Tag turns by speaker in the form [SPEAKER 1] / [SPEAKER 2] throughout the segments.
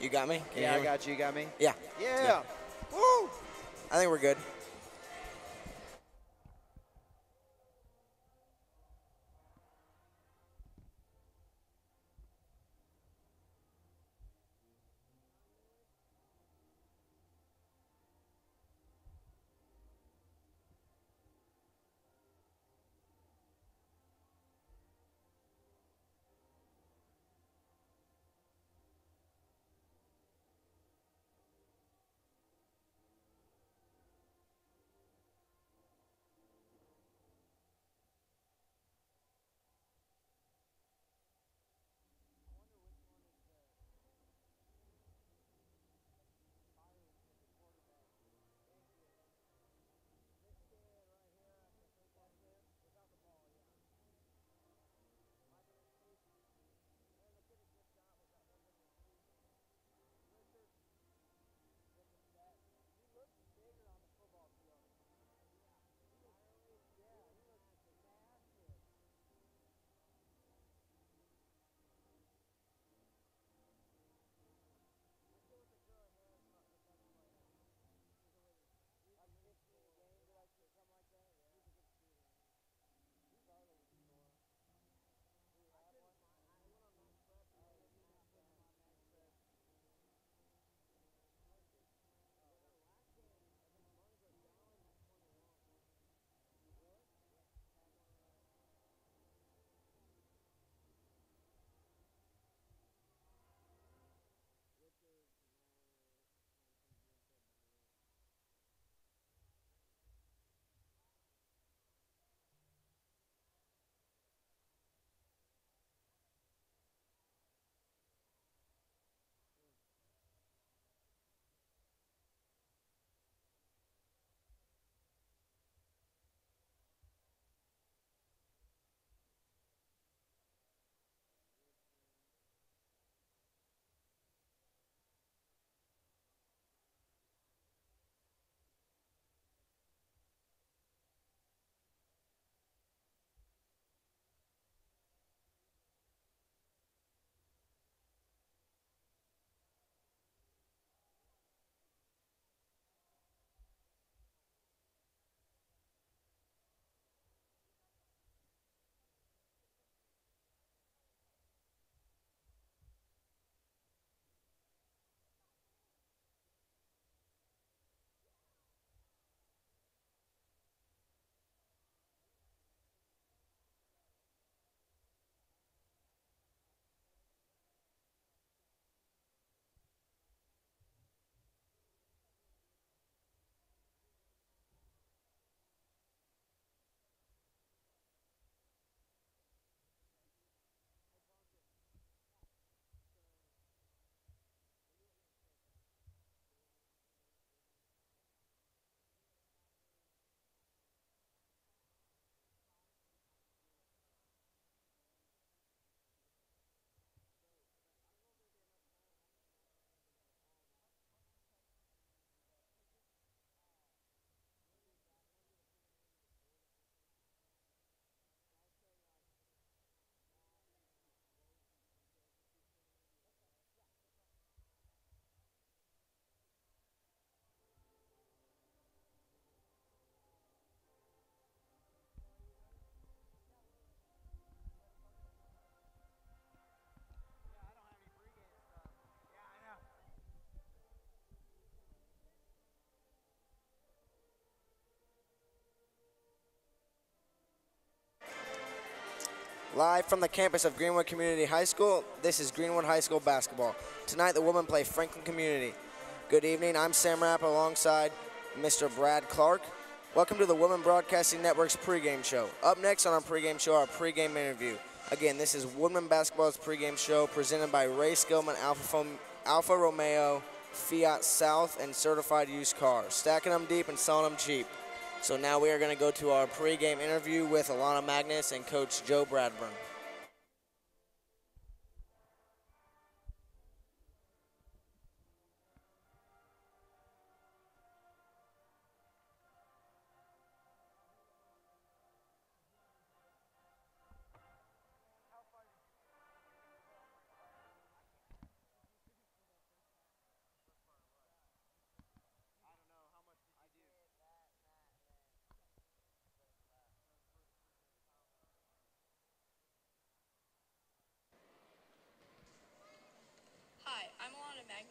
[SPEAKER 1] You got me? Can you
[SPEAKER 2] Yeah,
[SPEAKER 1] hear
[SPEAKER 2] I
[SPEAKER 1] me?
[SPEAKER 2] got you. You got me?
[SPEAKER 1] Yeah.
[SPEAKER 2] Yeah. Woo!
[SPEAKER 1] I think we're good. Live from the campus of Greenwood Community High School, this is Greenwood High School basketball. Tonight, the women play Franklin Community. Good evening, I'm Sam Rapp alongside Mr. Brad Clark. Welcome to the Women Broadcasting Network's pregame show. Up next on our pregame show, our pregame interview. Again, this is Woodman Basketball's pregame show presented by Ray Skillman, Alfa Romeo, Fiat South, and Certified Used Cars. Stacking them deep and selling them cheap. So now we are going to go to our pregame interview with Alana Magnus and Coach Joe Bradburn.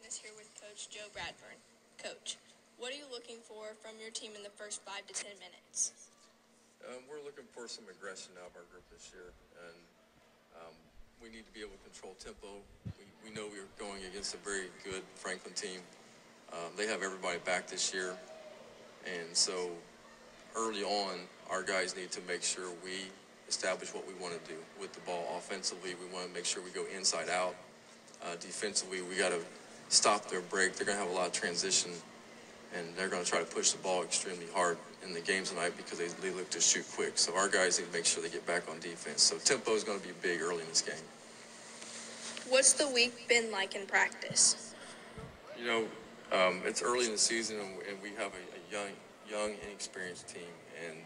[SPEAKER 3] Magnus here with Coach Joe Bradburn. Coach, what are you looking for from your team in the first 5 to 10 minutes?
[SPEAKER 4] We're looking for some aggression out of our group this year, and we need to be able to control tempo. We know we're going against a very good Franklin team. They have everybody back this year, and so early on, our guys need to make sure we establish what we want to do with the ball. Offensively, we want to make sure we go inside out. Defensively, we got to stop their break. They're going to have a lot of transition, and they're going to try to push the ball extremely hard in the game tonight because they look to shoot quick. So our guys need to make sure they get back on defense. So tempo is going to be big early in this game.
[SPEAKER 3] What's the week been like in practice?
[SPEAKER 4] You know, it's early in the season, and we have a young, inexperienced team, and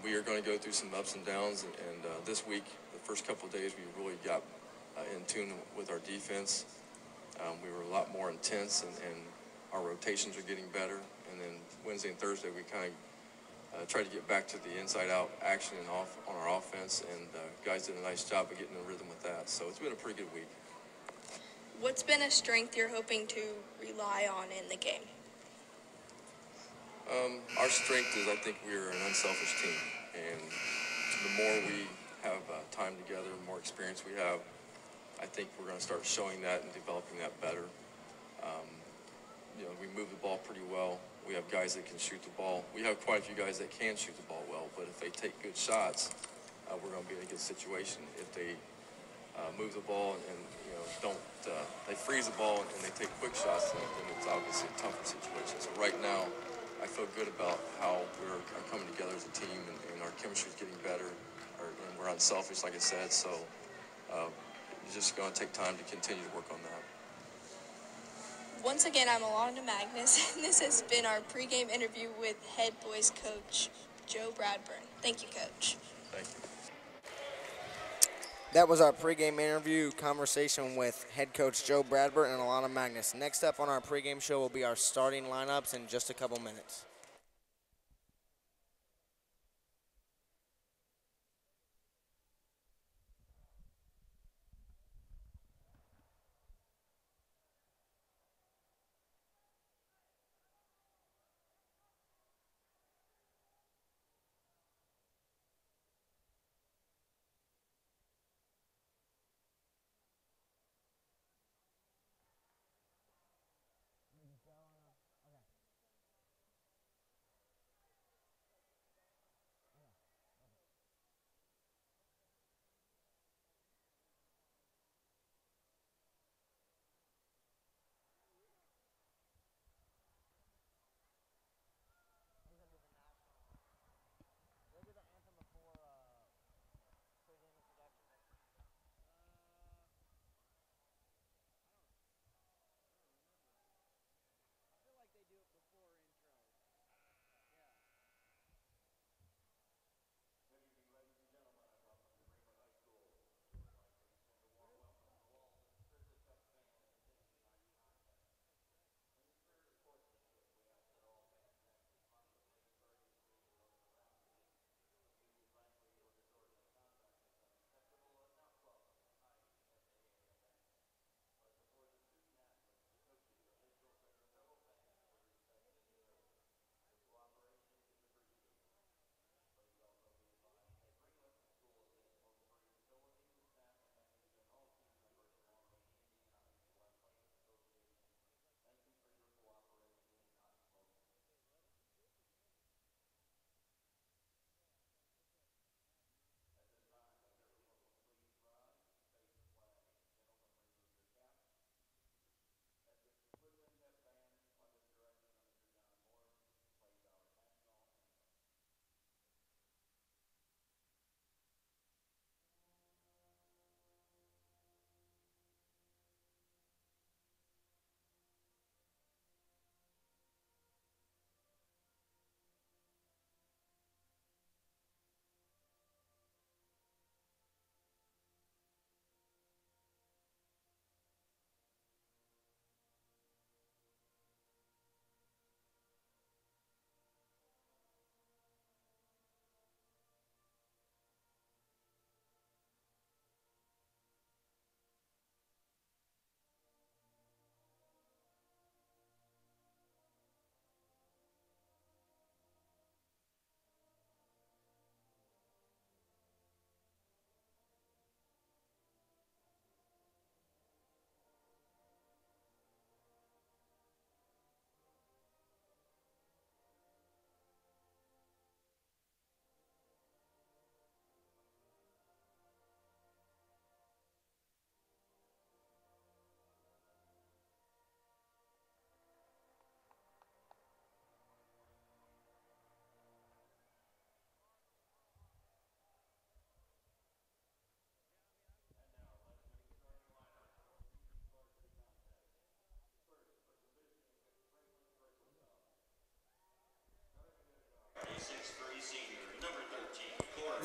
[SPEAKER 4] we are going to go through some ups and downs. And this week, the first couple of days, we really got in tune with our defense. We were a lot more intense, and our rotations are getting better. And then Wednesday and Thursday, we kind of tried to get back to the inside-out action and off on our offense, and guys did a nice job of getting in rhythm with that. So it's been a pretty good week.
[SPEAKER 3] What's been a strength you're hoping to rely on in the game?
[SPEAKER 4] Our strength is I think we're an unselfish team, and the more we have time together, the more experience we have, I think we're going to start showing that and developing that better. We move the ball pretty well. We have guys that can shoot the ball. We have quite a few guys that can shoot the ball well, but if they take good shots, we're going to be in a good situation. If they move the ball and they freeze the ball and they take quick shots, then it's obviously a tougher situation. So right now, I feel good about how we're coming together as a team, and our chemistry is getting better, and we're unselfish, like I said. So it's just going to take time to continue to work on that.
[SPEAKER 3] Once again, I'm Alana Magnus, and this has been our pregame interview with head boys coach Joe Bradburn. Thank you, Coach.
[SPEAKER 4] Thank you.
[SPEAKER 1] That was our pregame interview conversation with head coach Joe Bradburn and Alana Magnus. Next up on our pregame show will be our starting lineups in just a couple minutes.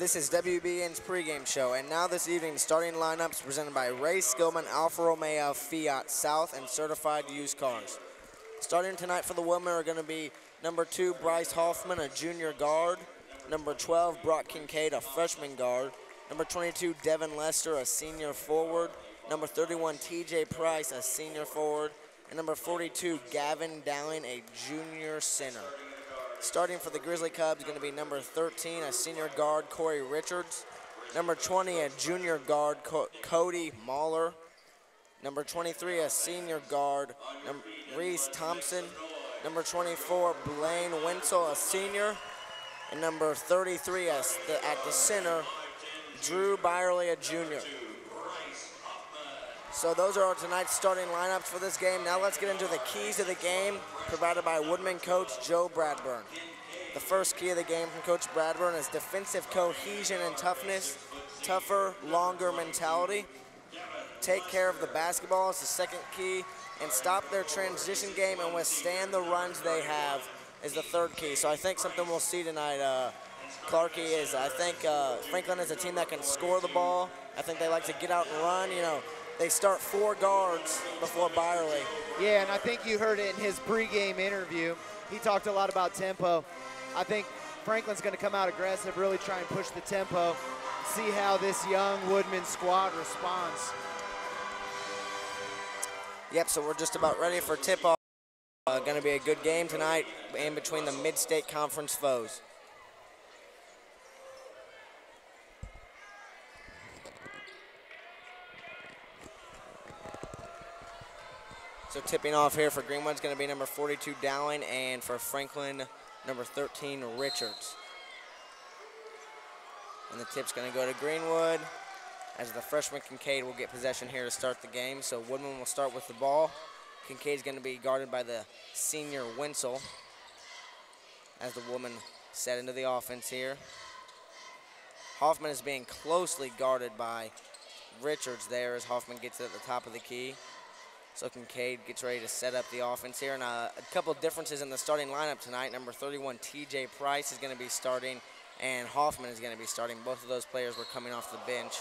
[SPEAKER 1] This is WBN's pregame show, and now this evening's starting lineups presented by Ray Skillman, Alfa Romeo, Fiat, South, and Certified Used Cars. Starting tonight for the women are going to be number 2, Bryce Hoffman, a junior guard. Number 12, Brock Kincaid, a freshman guard. Number 22, Devin Lester, a senior forward. Number 31, TJ Price, a senior forward. And number 42, Gavin Dowling, a junior center. Starting for the Grizzly Cubs is going to be number 13, a senior guard, Corey Richards. Number 20, a junior guard, Cody Mahler. Number 23, a senior guard, Reese Thompson. Number 24, Blaine Wenzel, a senior. And number 33 at the center, Drew Byerly, a junior. So those are our tonight's starting lineups for this game. Now let's get into the keys of the game provided by Woodman coach Joe Bradburn. The first key of the game from Coach Bradburn is defensive cohesion and toughness, tougher, longer mentality. Take care of the basketball is the second key, and stop their transition game and withstand the runs they have is the third key. So I think something we'll see tonight, Clarkie, is I think Franklin is a team that can score the ball. I think they like to get out and run. You know, they start 4 guards before Byerly.
[SPEAKER 2] Yeah, and I think you heard it in his pregame interview. He talked a lot about tempo. I think Franklin's going to come out aggressive, really try and push the tempo, see how this young Woodman squad responds.
[SPEAKER 1] Yep, so we're just about ready for tip-off. Going to be a good game tonight in between the Mid-State Conference foes. So tipping off here for Greenwood is going to be number 42, Dowling, and for Franklin, number 13, Richards. And the tip's going to go to Greenwood, as the freshman Kincaid will get possession here to start the game. So Woodman will start with the ball. Kincaid's going to be guarded by the senior Wenzel, as the woman set into the offense here. Hoffman is being closely guarded by Richards there as Hoffman gets it at the top of the key. So Kincaid gets ready to set up the offense here. And a couple differences in the starting lineup tonight. Number 31, TJ Price is going to be starting, and Hoffman is going to be starting. Both of those players were coming off the bench,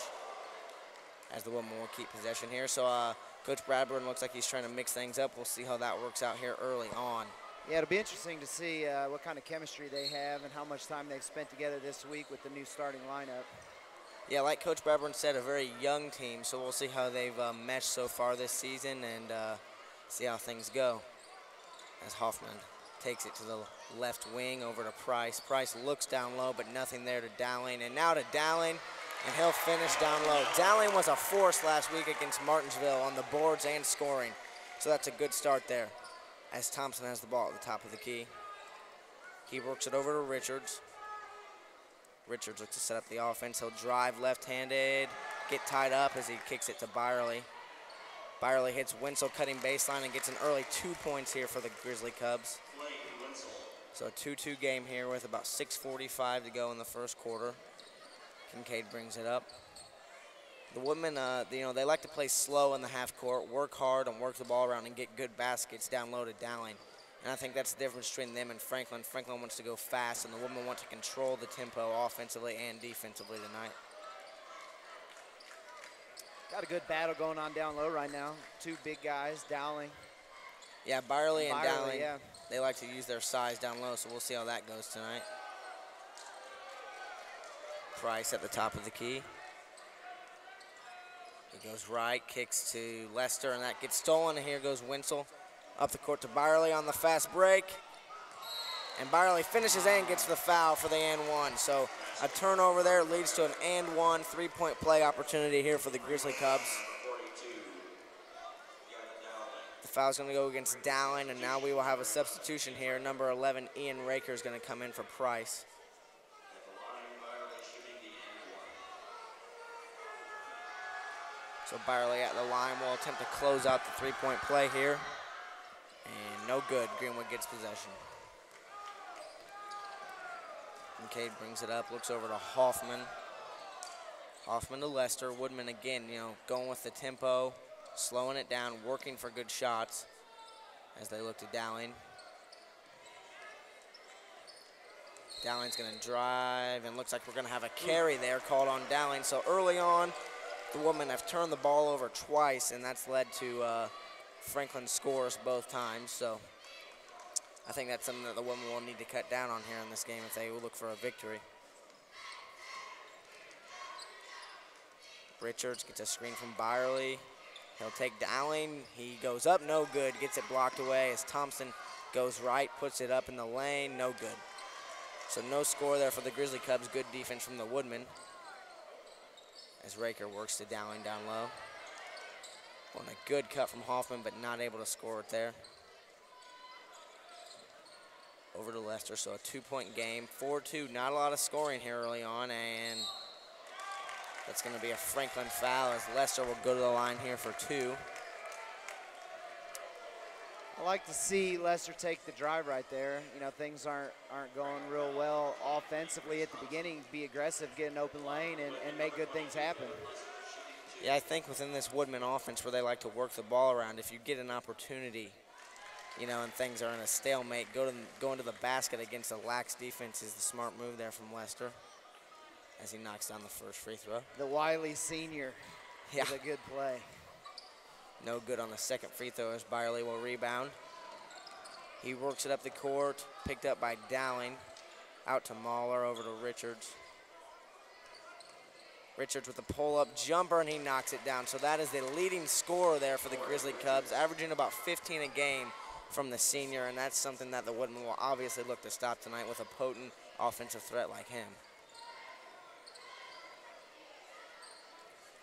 [SPEAKER 1] as the woman will keep possession here. So Coach Bradburn looks like he's trying to mix things up. We'll see how that works out here early on.
[SPEAKER 2] Yeah, it'll be interesting to see what kind of chemistry they have and how much time they've spent together this week with the new starting lineup.
[SPEAKER 1] Yeah, like Coach Bradburn said, a very young team, so we'll see how they've meshed so far this season and see how things go. As Hoffman takes it to the left wing over to Price. Price looks down low, but nothing there to Dowling. And now to Dowling, and he'll finish down low. Dowling was a force last week against Martinsville on the boards and scoring, so that's a good start there. As Thompson has the ball at the top of the key. He works it over to Richards. Richards looks to set up the offense. He'll drive left-handed, get tied up as he kicks it to Byerly. Byerly hits Wenzel cutting baseline and gets an early 2 points here for the Grizzly Cubs. So a 2-2 game here with about 6:45 to go in the first quarter. Kincaid brings it up. The women, you know, they like to play slow in the half court, work hard and work the ball around and get good baskets down low to Dowling. And I think that's the difference between them and Franklin. Franklin wants to go fast, and the women want to control the tempo offensively and defensively tonight.
[SPEAKER 2] Got a good battle going on down low right now. 2 big guys, Dowling.
[SPEAKER 1] Yeah, Byerly and Dowling,
[SPEAKER 2] yeah.
[SPEAKER 1] they like to use their size down low, so we'll see how that goes tonight. Price at the top of the key. He goes right, kicks to Lester, and that gets stolen, and here goes Wenzel. Up the court to Byerly on the fast break. And Byerly finishes and gets the foul for the and one. So a turnover there leads to an and one 3-point play opportunity here for the Grizzly Cubs. The foul's going to go against Dowling, and now we will have a substitution here. Number 11, Ian Raker, is going to come in for Price. So Byerly at the line will attempt to close out the 3-point play here. And no good. Greenwood gets possession. Kincaid brings it up, looks over to Hoffman. Hoffman to Lester. Woodman again, you know, going with the tempo, slowing it down, working for good shots as they look to Dowling. Dowling's going to drive, and looks like we're going to have a carry there called on Dowling. So early on, the women have turned the ball over twice, and that's led to Franklin scores both times. So I think that's something that the women will need to cut down on here in this game if they will look for a victory. Richards gets a screen from Byerly. He'll take Dowling. He goes up, no good. Gets it blocked away as Thompson goes right, puts it up in the lane, no good. So no score there for the Grizzly Cubs. Good defense from the Woodmen as Raker works to Dowling down low. On a good cut from Hoffman, but not able to score it there. Over to Lester, so a 2-point game. 4-2, not a lot of scoring here early on, and that's going to be a Franklin foul as Lester will go to the line here for 2.
[SPEAKER 2] I like to see Lester take the drive right there. You know, things aren't going real well offensively at the beginning. Be aggressive, get an open lane, and make good things happen.
[SPEAKER 1] Yeah, I think within this Woodman offense where they like to work the ball around, if you get an opportunity, you know, and things are in a stalemate, go into the basket against a lax defense is the smart move there from Lester as he knocks down the first free throw.
[SPEAKER 2] The Wiley senior is a good play.
[SPEAKER 1] No good on the second free throw as Byerly will rebound. He works it up the court, picked up by Dowling. Out to Mahler, over to Richards. Richards with the pull-up jumper, and he knocks it down. So that is the leading scorer there for the Grizzly Cubs, averaging about 15 a game from the senior, and that's something that the Woodmen will obviously look to stop tonight with a potent offensive threat like him.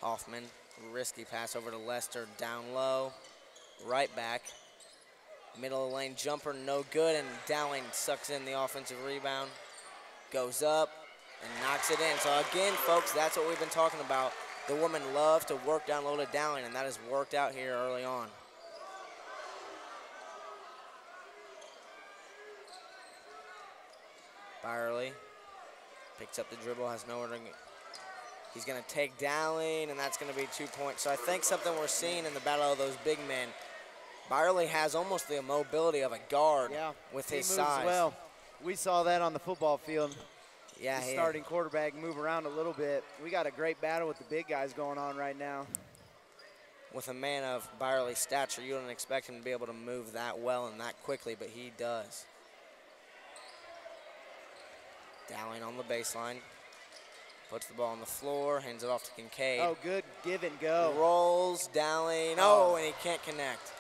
[SPEAKER 1] Hoffman, risky pass over to Lester, down low, right back. Middle of the lane jumper, no good, and Dowling sucks in the offensive rebound. Goes up and knocks it in. So again, folks, that's what we've been talking about. The women love to work down low to Dowling, and that has worked out here early on. Byerly picks up the dribble, has nowhere to go. He's going to take Dowling, and that's going to be 2 points. So I think something we're seeing in the battle of those big men, Byerly has almost the mobility of a guard with his size.
[SPEAKER 2] Well, we saw that on the football field.
[SPEAKER 1] Yeah,
[SPEAKER 2] the starting quarterback move around a little bit. We got a great battle with the big guys going on right now.
[SPEAKER 1] With a man of Byerly's stature, you don't expect him to be able to move that well and that quickly, but he does. Dowling on the baseline. Puts the ball on the floor, hands it off to Kincaid.
[SPEAKER 2] Oh, good give and go.
[SPEAKER 1] Rolls, Dowling, and he can't connect.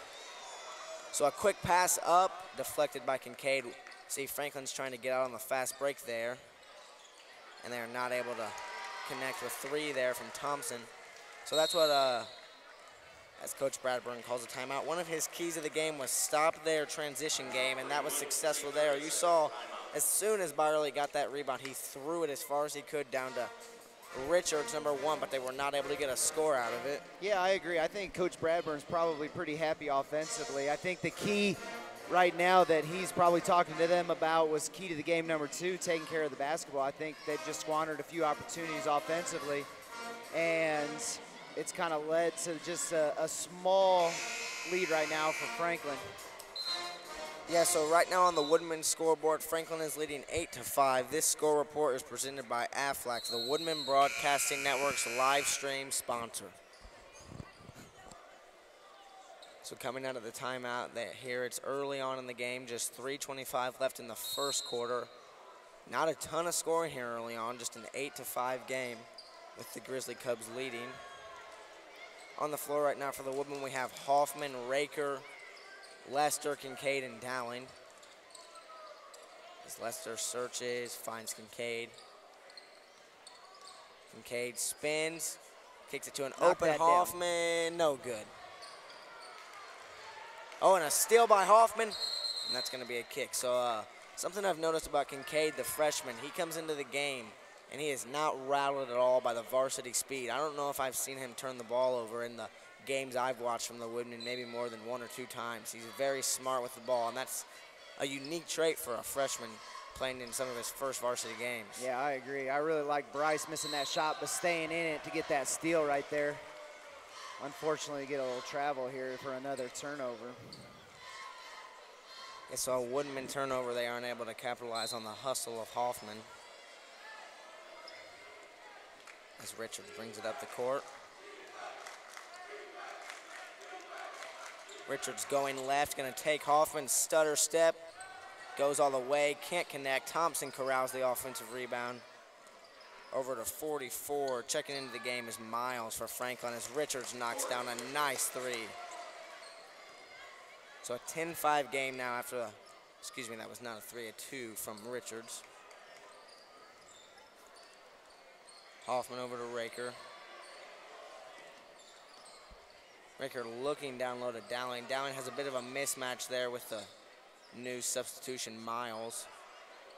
[SPEAKER 1] So a quick pass up, deflected by Kincaid. See, Franklin's trying to get out on the fast break there, and they are not able to connect with 3 there from Thompson. So that's what, as Coach Bradburn calls a timeout, one of his keys of the game was stop their transition game, and that was successful there. You saw as soon as Byerly got that rebound, he threw it as far as he could down to Richards, number 1, but they were not able to get a score out of it.
[SPEAKER 2] Yeah, I agree. I think Coach Bradburn's probably pretty happy offensively. I think the key right now that he's probably talking to them about was key to the game number 2, taking care of the basketball. I think they've just squandered a few opportunities offensively, and it's kind of led to just a small lead right now for Franklin.
[SPEAKER 1] Yeah, so right now on the Woodman scoreboard, Franklin is leading 8-5. This score report is presented by Aflac, the Woodman Broadcasting Network's live stream sponsor. So coming out of the timeout here, it's early on in the game, just 3:25 left in the first quarter. Not a ton of scoring here early on, just an 8-5 game with the Grizzly Cubs leading. On the floor right now for the Woodmen, we have Hoffman, Raker, Lester, Kincaid, and Dowling. As Lester searches, finds Kincaid. Kincaid spins, kicks it to an open Hoffman, no good. Oh, and a steal by Hoffman, and that's going to be a kick. So something I've noticed about Kincaid, the freshman, he comes into the game, and he is not rattled at all by the varsity speed. I don't know if I've seen him turn the ball over in the games I've watched from the Woodmen, maybe more than 1 or 2 times. He's very smart with the ball, and that's a unique trait for a freshman playing in some of his first varsity games.
[SPEAKER 2] Yeah, I agree. I really like Bryce missing that shot, but staying in it to get that steal right there. Unfortunately, get a little travel here for another turnover.
[SPEAKER 1] And so a Woodman turnover, they aren't able to capitalize on the hustle of Hoffman. As Richards brings it up the court. Richards going left, gonna take Hoffman's stutter step. Goes all the way, can't connect. Thompson corrals the offensive rebound. Over to 44. Checking into the game is Miles for Franklin as Richards knocks down a nice three. So a 10-5 game now after the, excuse me, that was not a three, a two from Richards. Hoffman over to Raker. Raker looking down low to Dowling. Dowling has a bit of a mismatch there with the new substitution, Miles.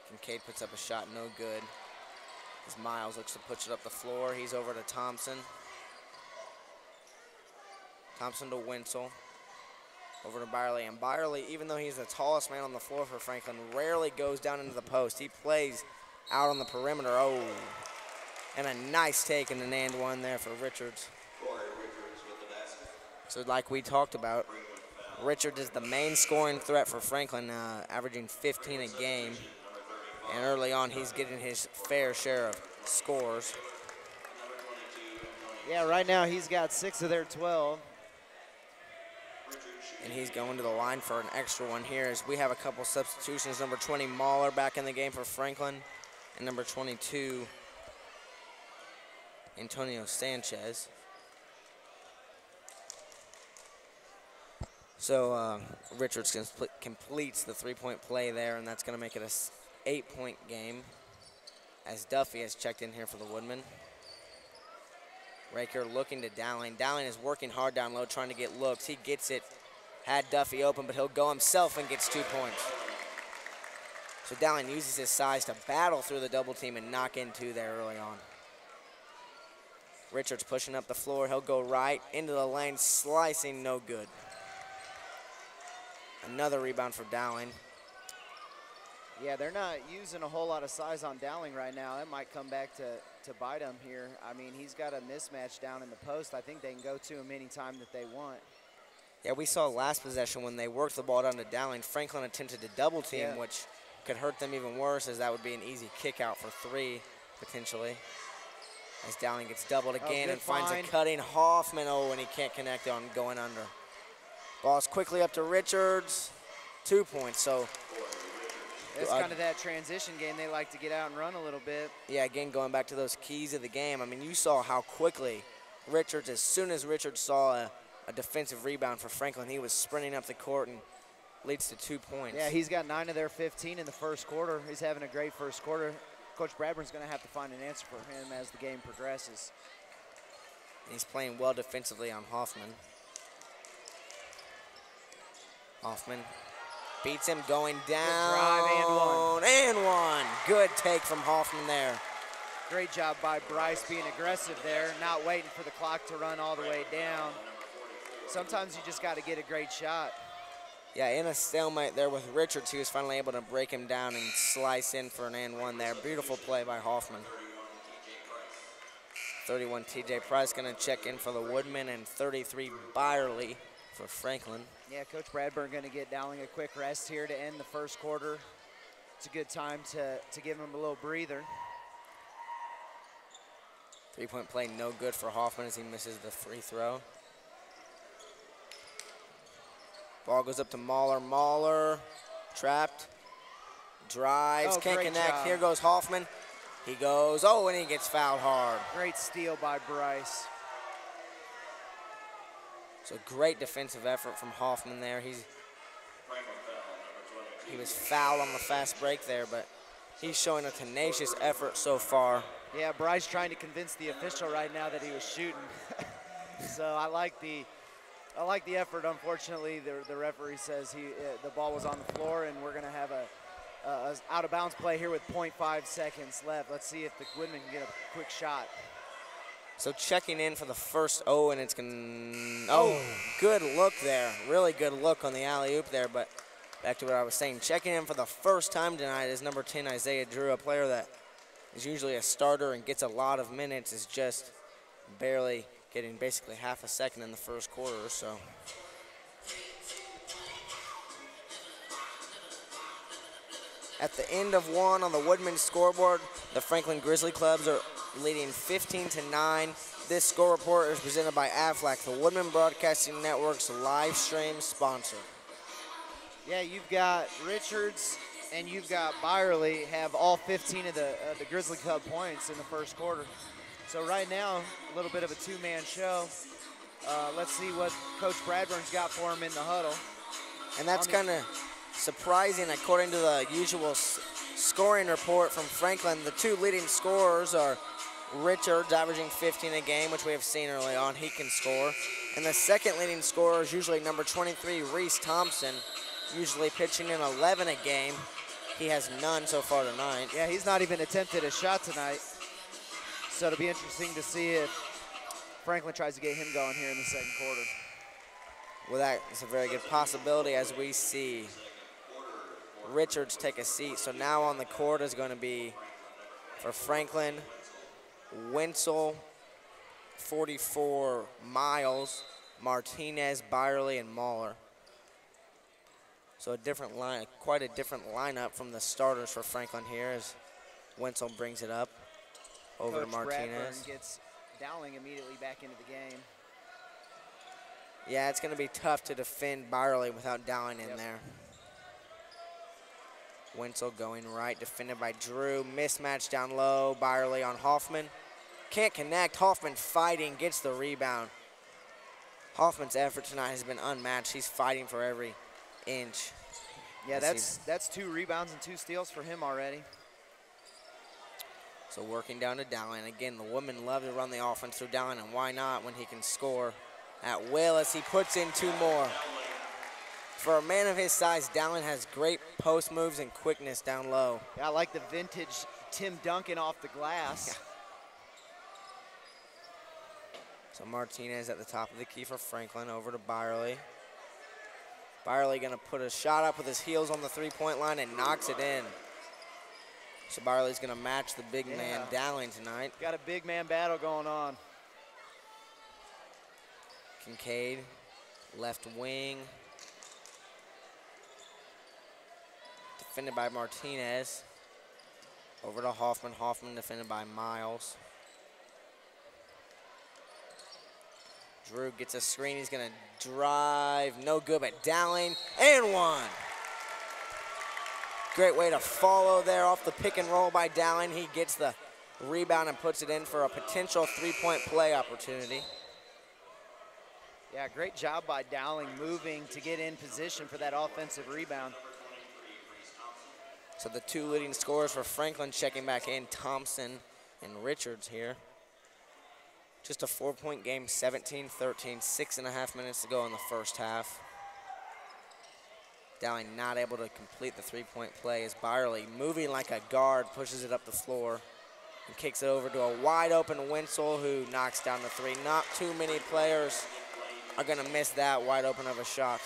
[SPEAKER 1] Kincaid puts up a shot, no good. As Miles looks to push it up the floor. He's over to Thompson. Thompson to Winsel. Over to Byerly. And Byerly, even though he's the tallest man on the floor for Franklin, rarely goes down into the post. He plays out on the perimeter. Oh, and a nice take and an and one there for Richards. So like we talked about, Richards is the main scoring threat for Franklin, averaging 15 a game. And early on, he's getting his fair share of scores.
[SPEAKER 2] Yeah, right now he's got 6 of their 12.
[SPEAKER 1] And he's going to the line for an extra one here as we have a couple substitutions. Number 20, Mahler, back in the game for Franklin. And number 22, Antonio Sanchez. So Richards completes the three-point play there, and that's going to make it a 8-point game as Duffy has checked in here for the Woodmen. Raker looking to Dowling. Dowling is working hard down low, trying to get looks. He gets it. Had Duffy open, but he'll go himself and gets 2 points. So Dowling uses his size to battle through the double team and knock in 2 there early on. Richards pushing up the floor. He'll go right into the lane, slicing, no good. Another rebound for Dowling.
[SPEAKER 2] Yeah, they're not using a whole lot of size on Dowling right now. It might come back to bite him here. I mean, he's got a mismatch down in the post. I think they can go to him anytime that they want.
[SPEAKER 1] Yeah, we saw last possession when they worked the ball down to Dowling. Franklin attempted to double team, which could hurt them even worse, as that would be an easy kick out for 3, potentially. As Dowling gets doubled again and finds a cutting Hoffman. Oh, and he can't connect on going under. Ball's quickly up to Richards. 2 points, so.
[SPEAKER 2] It's kind of that transition game. They like to get out and run a little bit.
[SPEAKER 1] Yeah, again, going back to those keys of the game. I mean, you saw how quickly Richards, as soon as Richards saw a defensive rebound for Franklin, he was sprinting up the court and leads to 2 points.
[SPEAKER 2] Yeah, he's got 9 of their 15 in the first quarter. He's having a great first quarter. Coach Bradburn's going to have to find an answer for him as the game progresses.
[SPEAKER 1] He's playing well defensively on Hoffman. Hoffman beats him going down.
[SPEAKER 2] Good drive
[SPEAKER 1] and one. Good take from Hoffman there.
[SPEAKER 2] Great job by Bryce being aggressive there, not waiting for the clock to run all the way down. Sometimes you just got to get a great shot.
[SPEAKER 1] Yeah, in a stalemate there with Richards, he was finally able to break him down and slice in for an and one there. Beautiful play by Hoffman. 31, TJ Price going to check in for the Woodmen, and 33, Byerly for Franklin.
[SPEAKER 2] Yeah, Coach Bradburn going to get Dowling a quick rest here to end the first quarter. It's a good time to give him a little breather.
[SPEAKER 1] 3-point play no good for Hoffman as he misses the free throw. Ball goes up to Mahler. Mahler trapped, drives, can't connect.
[SPEAKER 2] Job.
[SPEAKER 1] Here goes Hoffman. He goes, oh, and he gets fouled hard.
[SPEAKER 2] Great steal by Bryce.
[SPEAKER 1] So great defensive effort from Hoffman there. He was fouled on the fast break there, but he's showing a tenacious effort so far.
[SPEAKER 2] Yeah, Bryce trying to convince the official right now that he was shooting. So I like the effort. Unfortunately, the referee says the ball was on the floor, and we're going to have a out of bounds play here with 0.5 seconds left. Let's see if the Woodmen can get a quick shot.
[SPEAKER 1] So checking in for the first, and it's going to, good look there. Really good look on the alley-oop there, but back to what I was saying. Checking in for the first time tonight is number 10, Isaiah Drew, a player that is usually a starter and gets a lot of minutes, is just barely getting basically half a second in the first quarter, so. At the end of one on the Woodman scoreboard, the Franklin Grizzly Clubs are leading 15-9. This score report is presented by Aflac, the Woodman Broadcasting Network's live stream sponsor.
[SPEAKER 2] Yeah, you've got Richards and you've got Byerly have all 15 of the Grizzly Club points in the first quarter. So right now, a little bit of a two-man show. Let's see what Coach Bradburn's got for him in the huddle.
[SPEAKER 1] And that's kind of surprising. According to the usual scoring report from Franklin, the two leading scorers are Richards, averaging 15 a game, which we have seen early on. He can score. And the second leading scorer is usually number 23, Reese Thompson, usually pitching in 11 a game. He has none so far tonight.
[SPEAKER 2] Yeah, he's not even attempted a shot tonight. So it'll be interesting to see if Franklin tries to get him going here in the second quarter.
[SPEAKER 1] Well, that is a very good possibility as we see Richards take a seat. So now on the court is going to be for Franklin, Wenzel, 44, Miles, Martinez, Byerly, and Mahler. So a different line, quite a different lineup from the starters for Franklin here as Wenzel brings it up over
[SPEAKER 2] Coach
[SPEAKER 1] to Martinez.
[SPEAKER 2] Bradburn gets Dowling immediately back into the game.
[SPEAKER 1] Yeah, it's going to be tough to defend Byerly without Dowling in there. Wenzel going right, defended by Drew. Mismatch down low, Byerly on Hoffman. Can't connect, Hoffman fighting, gets the rebound. Hoffman's effort tonight has been unmatched. He's fighting for every inch.
[SPEAKER 2] Yeah, that's 2 rebounds and 2 steals for him already.
[SPEAKER 1] So working down to Dowling. Again, the women love to run the offense through Dowling, and why not when he can score at will as he puts in 2 more. For a man of his size, Dowling has great post moves and quickness down low.
[SPEAKER 2] Yeah, I like the vintage Tim Duncan off the glass.
[SPEAKER 1] Yeah. So Martinez at the top of the key for Franklin, over to Byerly. Byerly gonna put a shot up with his heels on the 3-point line and knocks it in. So Byerly's gonna match the big man Dowling tonight.
[SPEAKER 2] Got a big man battle going on.
[SPEAKER 1] Kincaid, left wing. Defended by Martinez. Over to Hoffman. Hoffman defended by Miles. Drew gets a screen. He's going to drive. No good, but Dowling. And one. Great way to follow there off the pick and roll by Dowling. He gets the rebound and puts it in for a potential 3-point play opportunity.
[SPEAKER 2] Yeah, great job by Dowling moving to get in position for that offensive rebound.
[SPEAKER 1] So the 2 leading scorers for Franklin checking back in, Thompson and Richards here. Just a 4-point game, 17-13, 6.5 minutes to go in the first half. Dowling not able to complete the 3-point play as Byerly, moving like a guard, pushes it up the floor and kicks it over to a wide open Wenzel who knocks down the 3. Not too many players are gonna miss that wide open of a shot.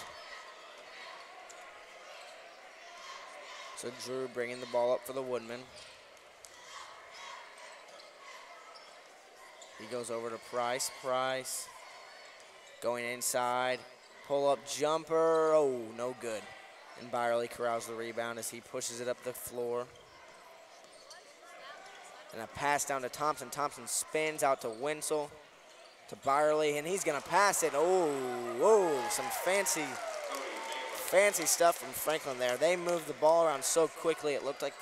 [SPEAKER 1] So Drew bringing the ball up for the Woodmen. He goes over to Price. Price going inside. Pull-up jumper. Oh, no good. And Byerly corrals the rebound as he pushes it up the floor. And a pass down to Thompson. Thompson spins out to Wenzel, to Byerly, and he's going to pass it. Oh, some fancy stuff from Franklin there. They moved the ball around so quickly. It looked like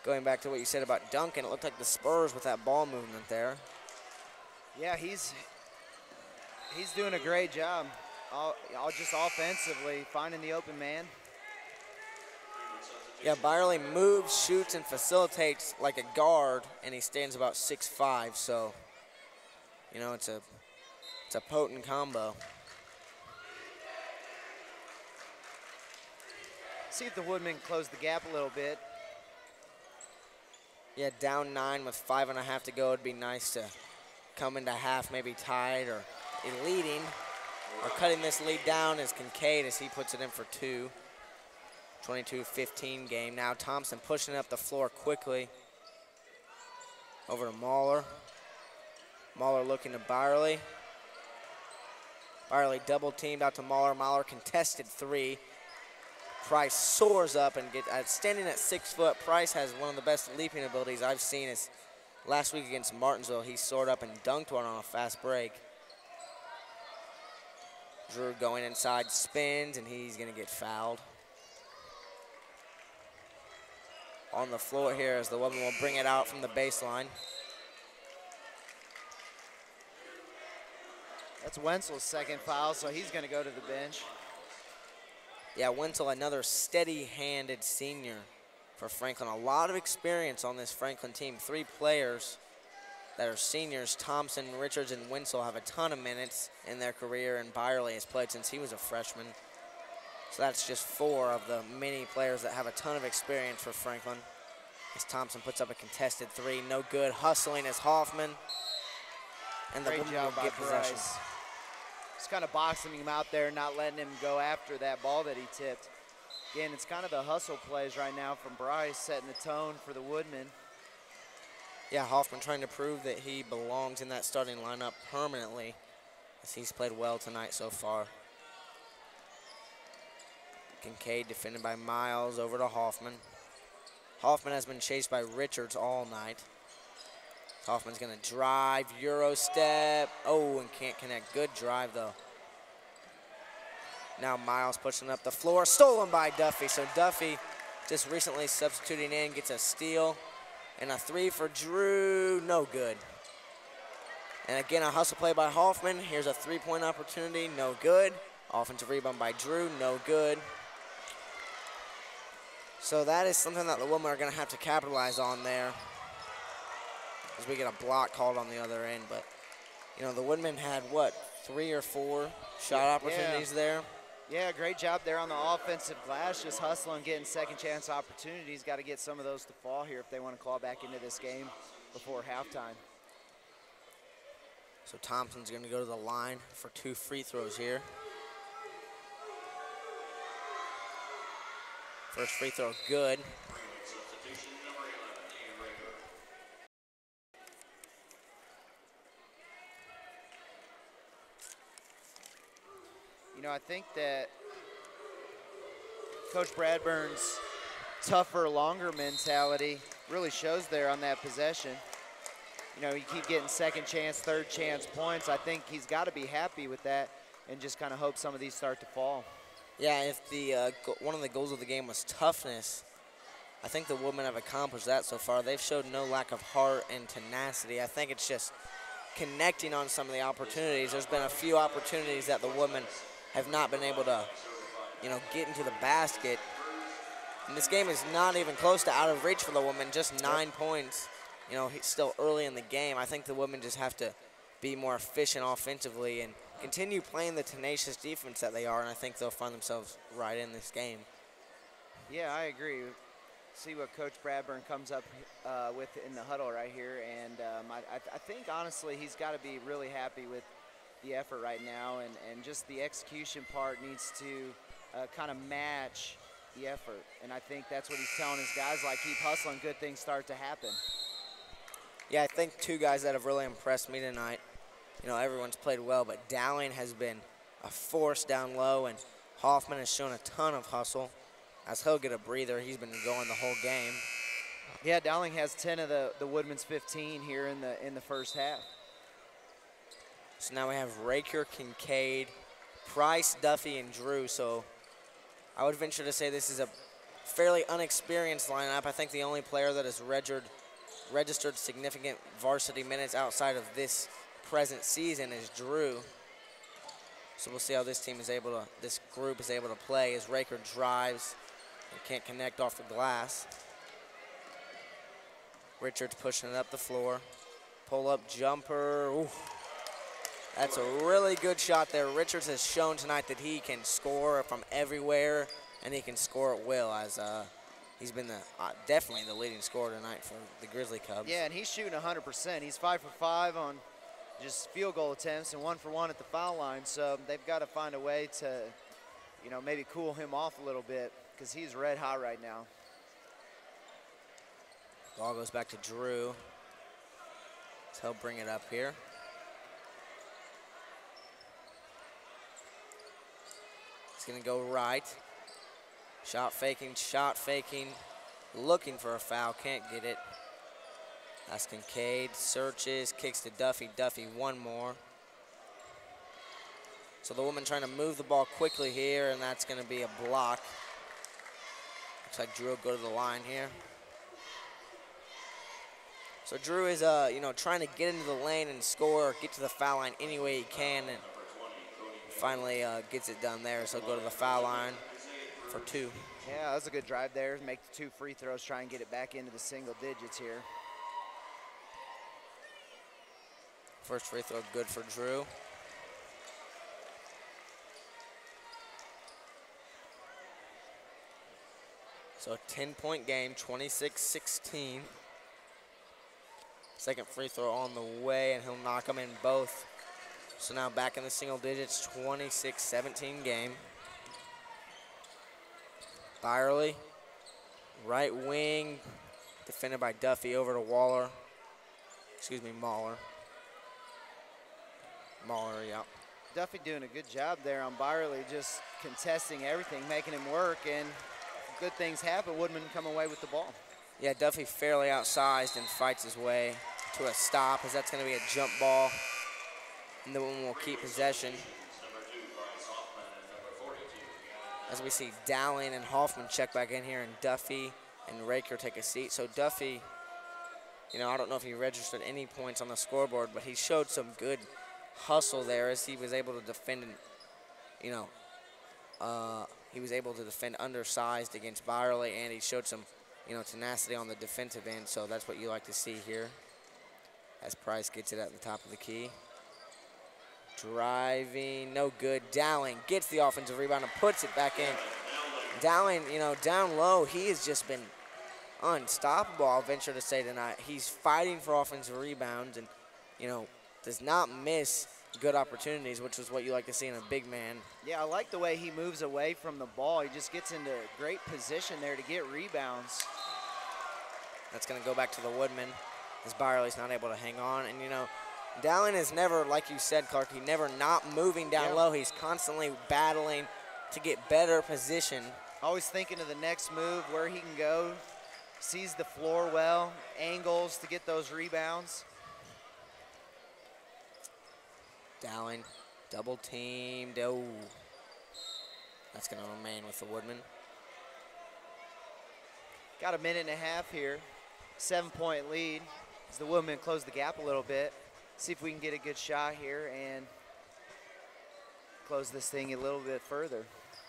[SPEAKER 1] going back to what you said about Duncan, it looked like the Spurs with that ball movement there.
[SPEAKER 2] Yeah, he's doing a great job. All just offensively, finding the open man.
[SPEAKER 1] Yeah, Byerly moves, shoots, and facilitates like a guard, and he stands about 6'5", so, you know, it's a potent combo.
[SPEAKER 2] See if the Woodmen close the gap a little bit.
[SPEAKER 1] Yeah, down 9 with 5.5 to go. It'd be nice to come into half maybe tied or leading. Or cutting this lead down is Kincaid as he puts it in for 2. 22-15 game. Now Thompson pushing it up the floor quickly. Over to Mahler. Mahler looking to Byerly. Byerly double teamed out to Mahler. Mahler contested 3. Price soars up and standing at 6 foot. Price has one of the best leaping abilities I've seen. Is last week against Martinsville, he soared up and dunked one on a fast break. Drew going inside, spins, and he's going to get fouled. On the floor here as the woman will bring it out from the baseline.
[SPEAKER 2] That's Wenzel's second foul, so he's going to go to the bench.
[SPEAKER 1] Yeah, Wenzel, another steady-handed senior for Franklin. A lot of experience on this Franklin team. 3 players that are seniors. Thompson, Richards, and Wenzel have a ton of minutes in their career, and Byerly has played since he was a freshman. So that's just 4 of the many players that have a ton of experience for Franklin. As Thompson puts up a contested 3, no good. Hustling is Hoffman. And the
[SPEAKER 2] Great
[SPEAKER 1] woman
[SPEAKER 2] job
[SPEAKER 1] will
[SPEAKER 2] by
[SPEAKER 1] get possession.
[SPEAKER 2] Bryce. Just kind of boxing him out there, not letting him go after that ball that he tipped. Again, it's kind of the hustle plays right now from Bryce, setting the tone for the Woodmen.
[SPEAKER 1] Yeah, Hoffman trying to prove that he belongs in that starting lineup permanently, as he's played well tonight so far. Kincaid defended by Miles, over to Hoffman. Hoffman has been chased by Richards all night. Hoffman's gonna drive, Euro step. Oh, and can't connect. Good drive though. Now Miles pushing up the floor, stolen by Duffy. So Duffy, just recently substituting in, gets a steal. And a 3 for Drew, no good. And again, a hustle play by Hoffman. Here's a 3-point opportunity, no good. Offensive rebound by Drew, no good. So that is something that the Women are gonna have to capitalize on there, as we get a block called on the other end. But, you know, the Woodmen had, what, 3 or 4 shot opportunities there?
[SPEAKER 2] Yeah, great job there on the offensive glass, just hustling, getting second chance opportunities. Got to get some of those to fall here if they want to claw back into this game before halftime.
[SPEAKER 1] So Thompson's going to go to the line for 2 free throws here. First free throw, good.
[SPEAKER 2] You know, I think that Coach Bradburn's tougher, longer mentality really shows there on that possession. You know, you keep getting second chance, third chance points. I think he's got to be happy with that and just kind of hope some of these start to fall.
[SPEAKER 1] Yeah, if the one of the goals of the game was toughness, I think the Women have accomplished that so far. They've showed no lack of heart and tenacity. I think it's just connecting on some of the opportunities. There's been a few opportunities that the Women have not been able to, you know, get into the basket. And this game is not even close to out of reach for the Women, just 9 points. You know, it's still early in the game. I think the Women just have to be more efficient offensively and continue playing the tenacious defense that they are, and I think they'll find themselves right in this game.
[SPEAKER 2] Yeah, I agree. See what Coach Bradburn comes up with in the huddle right here, and I think, honestly, he's got to be really happy with the effort right now, and just the execution part needs to kind of match the effort, and I think that's what he's telling his guys, like, keep hustling, good things start to happen.
[SPEAKER 1] Yeah, I think 2 guys that have really impressed me tonight, you know, everyone's played well, but Dowling has been a force down low, and Hoffman has shown a ton of hustle. As he'll get a breather, he's been going the whole game.
[SPEAKER 2] Yeah, Dowling has 10 of the Woodman's 15 here in the first half.
[SPEAKER 1] So now we have Raker, Kincaid, Price, Duffy, and Drew. So I would venture to say this is a fairly unexperienced lineup. I think the only player that has registered significant varsity minutes outside of this present season is Drew. So we'll see how this group is able to play as Raker drives and can't connect off the glass. Richards pushing it up the floor. Pull-up jumper. Ooh. That's a really good shot there. Richards has shown tonight that he can score from everywhere, and he can score at will, as he's been definitely the leading scorer tonight for the Grizzly Cubs.
[SPEAKER 2] Yeah, and he's shooting 100%. He's 5 for 5 on just field goal attempts and 1 for 1 at the foul line. So they've got to find a way to, you know, maybe cool him off a little bit because he's red hot right now.
[SPEAKER 1] Ball goes back to Drew. So he'll bring it up here. He's going to go right. Shot faking, looking for a foul, can't get it. That's Kincaid, searches, kicks to Duffy. Duffy, one more. So the woman trying to move the ball quickly here, and that's going to be a block. Looks like Drew will go to the line here. So Drew is, trying to get into the lane and score, or get to the foul line any way he can, and finally gets it done there. So he'll go to the foul line for 2.
[SPEAKER 2] Yeah, that's a good drive there. Make the 2 free throws, try and get it back into the single digits here.
[SPEAKER 1] First free throw good for Drew. So a 10-point game, 26-16. Second free throw on the way, and he'll knock them in both. So now back in the single digits, 26-17 game. Byerly, right wing, defended by Duffy, over to Mauler. Mauler, yeah.
[SPEAKER 2] Duffy doing a good job there on Byerly, just contesting everything, making him work, and good things happen. Woodman come away with the ball.
[SPEAKER 1] Yeah, Duffy fairly outsized and fights his way to a stop, as that's going to be a jump ball, and the Woman will keep possession. As we see Dowling and Hoffman check back in here, and Duffy and Raker take a seat. So Duffy, I don't know if he registered any points on the scoreboard, but he showed some good hustle there as he was able to defend, he was able to defend undersized against Byerly, and he showed some, tenacity on the defensive end. So that's what you like to see here as Price gets it at the top of the key. Driving, no good. Dowling gets the offensive rebound and puts it back in. Dowling, down low, he has just been unstoppable, I'll venture to say tonight. He's fighting for offensive rebounds and, does not miss good opportunities, which is what you like to see in a big man.
[SPEAKER 2] Yeah, I like the way he moves away from the ball. He just gets into great position there to get rebounds.
[SPEAKER 1] That's going to go back to the Woodman as Byerly's not able to hang on. And, Dowling is never, like you said, Clark, he never not moving down low. He's constantly battling to get better position.
[SPEAKER 2] Always thinking of the next move, where he can go, sees the floor well, angles to get those rebounds.
[SPEAKER 1] Dowling, double teamed. Oh, that's going to remain with the Woodman.
[SPEAKER 2] Got a minute and a half here. 7-point lead as the Woodmen close the gap a little bit. See if we can get a good shot here and close this thing a little bit further.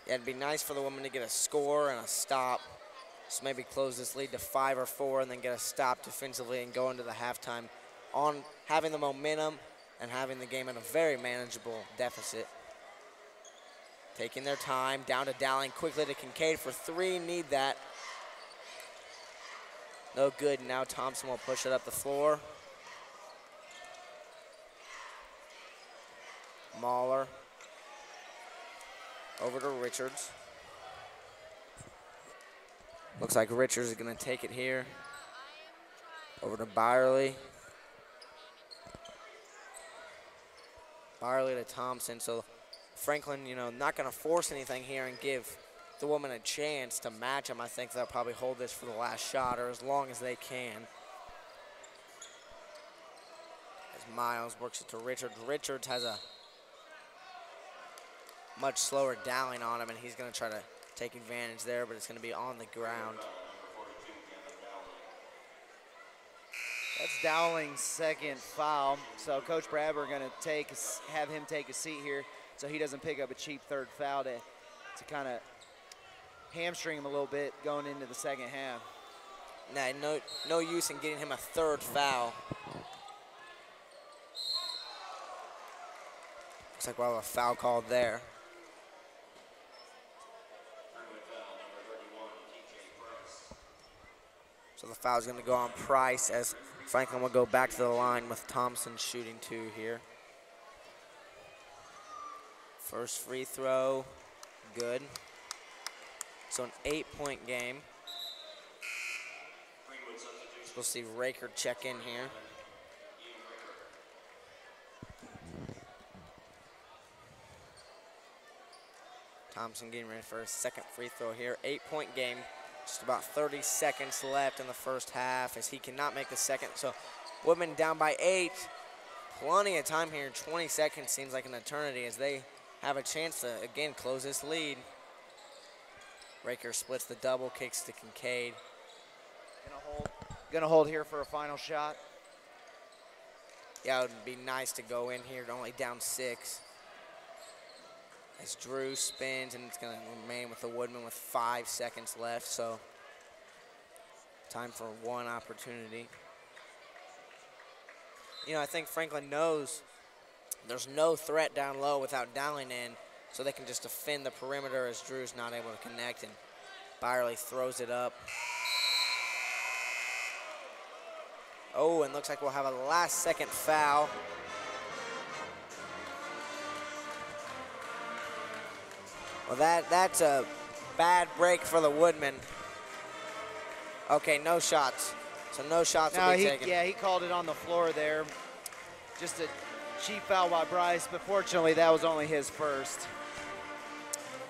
[SPEAKER 1] Yeah, it'd be nice for the Women to get a score and a stop. So maybe close this lead to 5 or 4 and then get a stop defensively and go into the halftime on having the momentum and having the game in a very manageable deficit. Taking their time, down to Dowling, quickly to Kincaid for 3, need that. No good, now Thompson will push it up the floor. Mauler, over to Richards. Looks like Richards is gonna take it here. Over to Byerly. Byerly to Thompson, so Franklin, not gonna force anything here and give the Woman a chance to match him. I think they'll probably hold this for the last shot or as long as they can. As Miles works it to Richards. Richards has a much slower Dowling on him, and he's gonna try to take advantage there, but it's gonna be on the ground.
[SPEAKER 2] That's Dowling's second foul. So Coach Bradburn gonna have him take a seat here so he doesn't pick up a cheap third foul to kind of hamstring him a little bit going into the second half.
[SPEAKER 1] Nah, no use in getting him a third foul. Looks like we'll have a foul called there. So the foul is going to go on Price as Franklin will go back to the line with Thompson shooting 2 here. First free throw, good. So an 8-point game. So we'll see Raker check in here. Thompson getting ready for his second free throw here. 8-point game. Just about 30 seconds left in the first half as he cannot make the second. So Woodman down by 8. Plenty of time here. 20 seconds seems like an eternity as they have a chance to, again, close this lead. Raker splits the double, kicks to Kincaid.
[SPEAKER 2] Gonna hold here for a final shot.
[SPEAKER 1] Yeah, it would be nice to go in here, only down 6. As Drew spins, and it's gonna remain with the Woodman with 5 seconds left, so time for one opportunity. You know, I think Franklin knows there's no threat down low without Dowling in, so they can just defend the perimeter as Drew's not able to connect, and Byerly throws it up. Oh, and looks like we'll have a last-second foul. Well, that's a bad break for the Woodman. Okay, no shots. So no shots will be taken.
[SPEAKER 2] Yeah, he called it on the floor there. Just a cheap foul by Bryce, but fortunately that was only his first.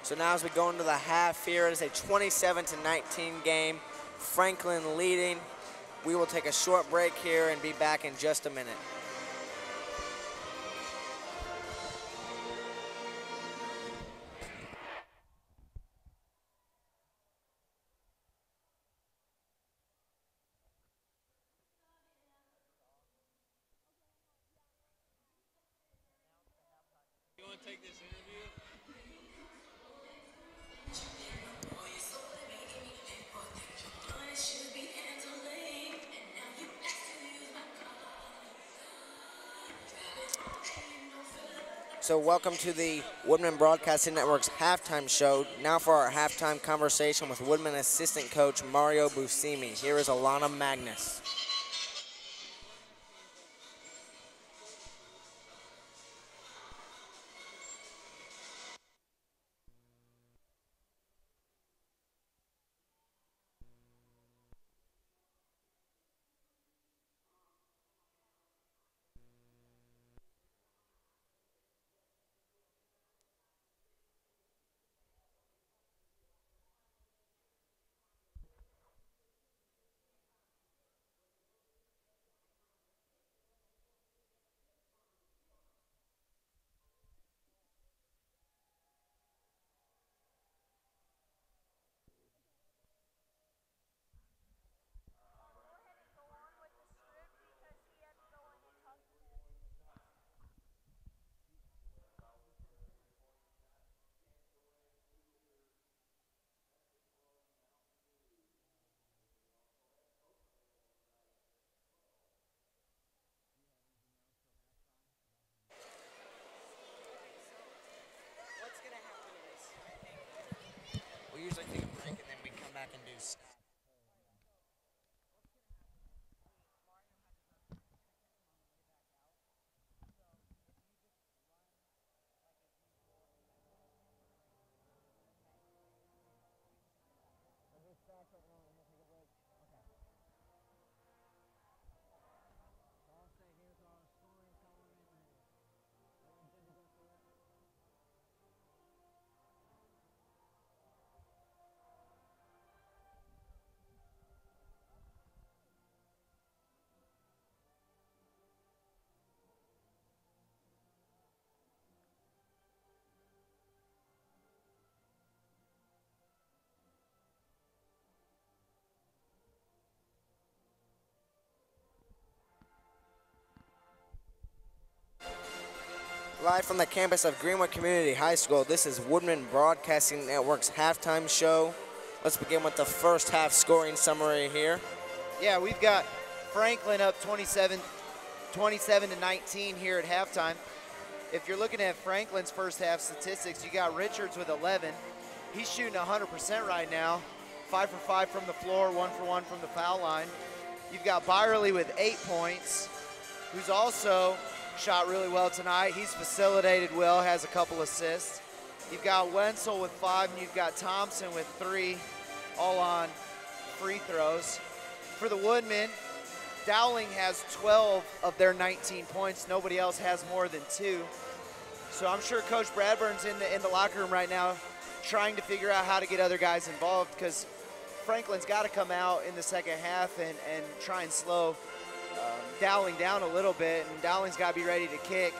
[SPEAKER 1] So now as we go into the half here, it is a 27-19 game. Franklin leading. We will take a short break here and be back in just a minute.
[SPEAKER 5] You want to take this interview?
[SPEAKER 1] So welcome to the Woodman Broadcasting Network's halftime show. Now for our halftime conversation with Woodman assistant coach Mario Buscemi. Here is Alana Magnus. We usually take a break and then we come back and do stats. Live from the campus of Greenwood Community High School, this is Woodman Broadcasting Network's halftime show. Let's begin with the first half scoring summary here.
[SPEAKER 2] Yeah, we've got Franklin up 27 to 19 here at halftime. If you're looking at Franklin's first half statistics, you got Richards with 11. He's shooting 100% right now. 5 for 5 from the floor, 1 for 1 from the foul line. You've got Byerly with 8 points, who's also shot really well tonight. He's facilitated well, has a couple assists. You've got Wenzel with 5, and you've got Thompson with 3, all on free throws. For the Woodmen, Dowling has 12 of their 19 points. Nobody else has more than 2. So I'm sure Coach Bradburn's in the locker room right now trying to figure out how to get other guys involved, because Franklin's got to come out in the second half and try and slow Dowling down a little bit, and Dowling's got to be ready to kick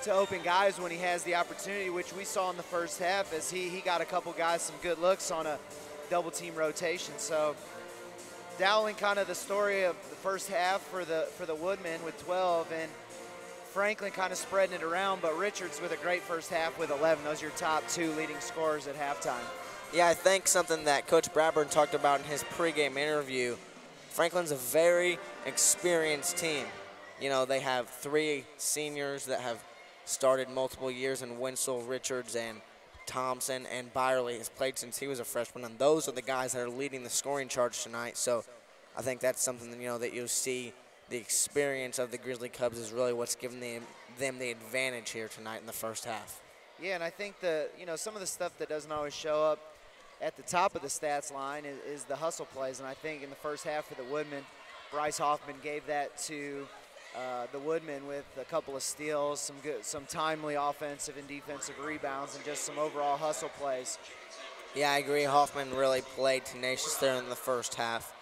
[SPEAKER 2] to open guys when he has the opportunity, which we saw in the first half as he got a couple guys some good looks on a double team rotation. So Dowling kind of the story of the first half for the Woodmen with 12, and Franklin kind of spreading it around, but Richards with a great first half with 11. Those are your top 2 leading scorers at halftime.
[SPEAKER 1] Yeah, I think something that Coach Bradburn talked about in his pregame interview, Franklin's a very experienced team. You know, they have 3 seniors that have started multiple years in Winslow, Richards, and Thompson, and Byerly has played since he was a freshman, and those are the guys that are leading the scoring charge tonight. So I think that's something, you know, that you'll see. The experience of the Grizzly Cubs is really what's giving them the advantage here tonight in the first half.
[SPEAKER 2] Yeah, and I think some of the stuff that doesn't always show up at the top of the stats line is the hustle plays, and I think in the first half for the Woodmen, Bryce Hoffman gave that to the Woodmen with a couple of steals, some timely offensive and defensive rebounds, and just some overall hustle plays.
[SPEAKER 1] Yeah, I agree. Hoffman really played tenacious there in the first half.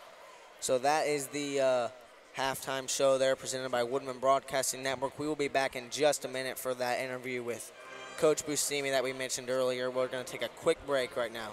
[SPEAKER 1] So that is the halftime show there presented by Woodman Broadcasting Network. We will be back in just a minute for that interview with Coach Buscemi that we mentioned earlier. We're going to take a quick break right now.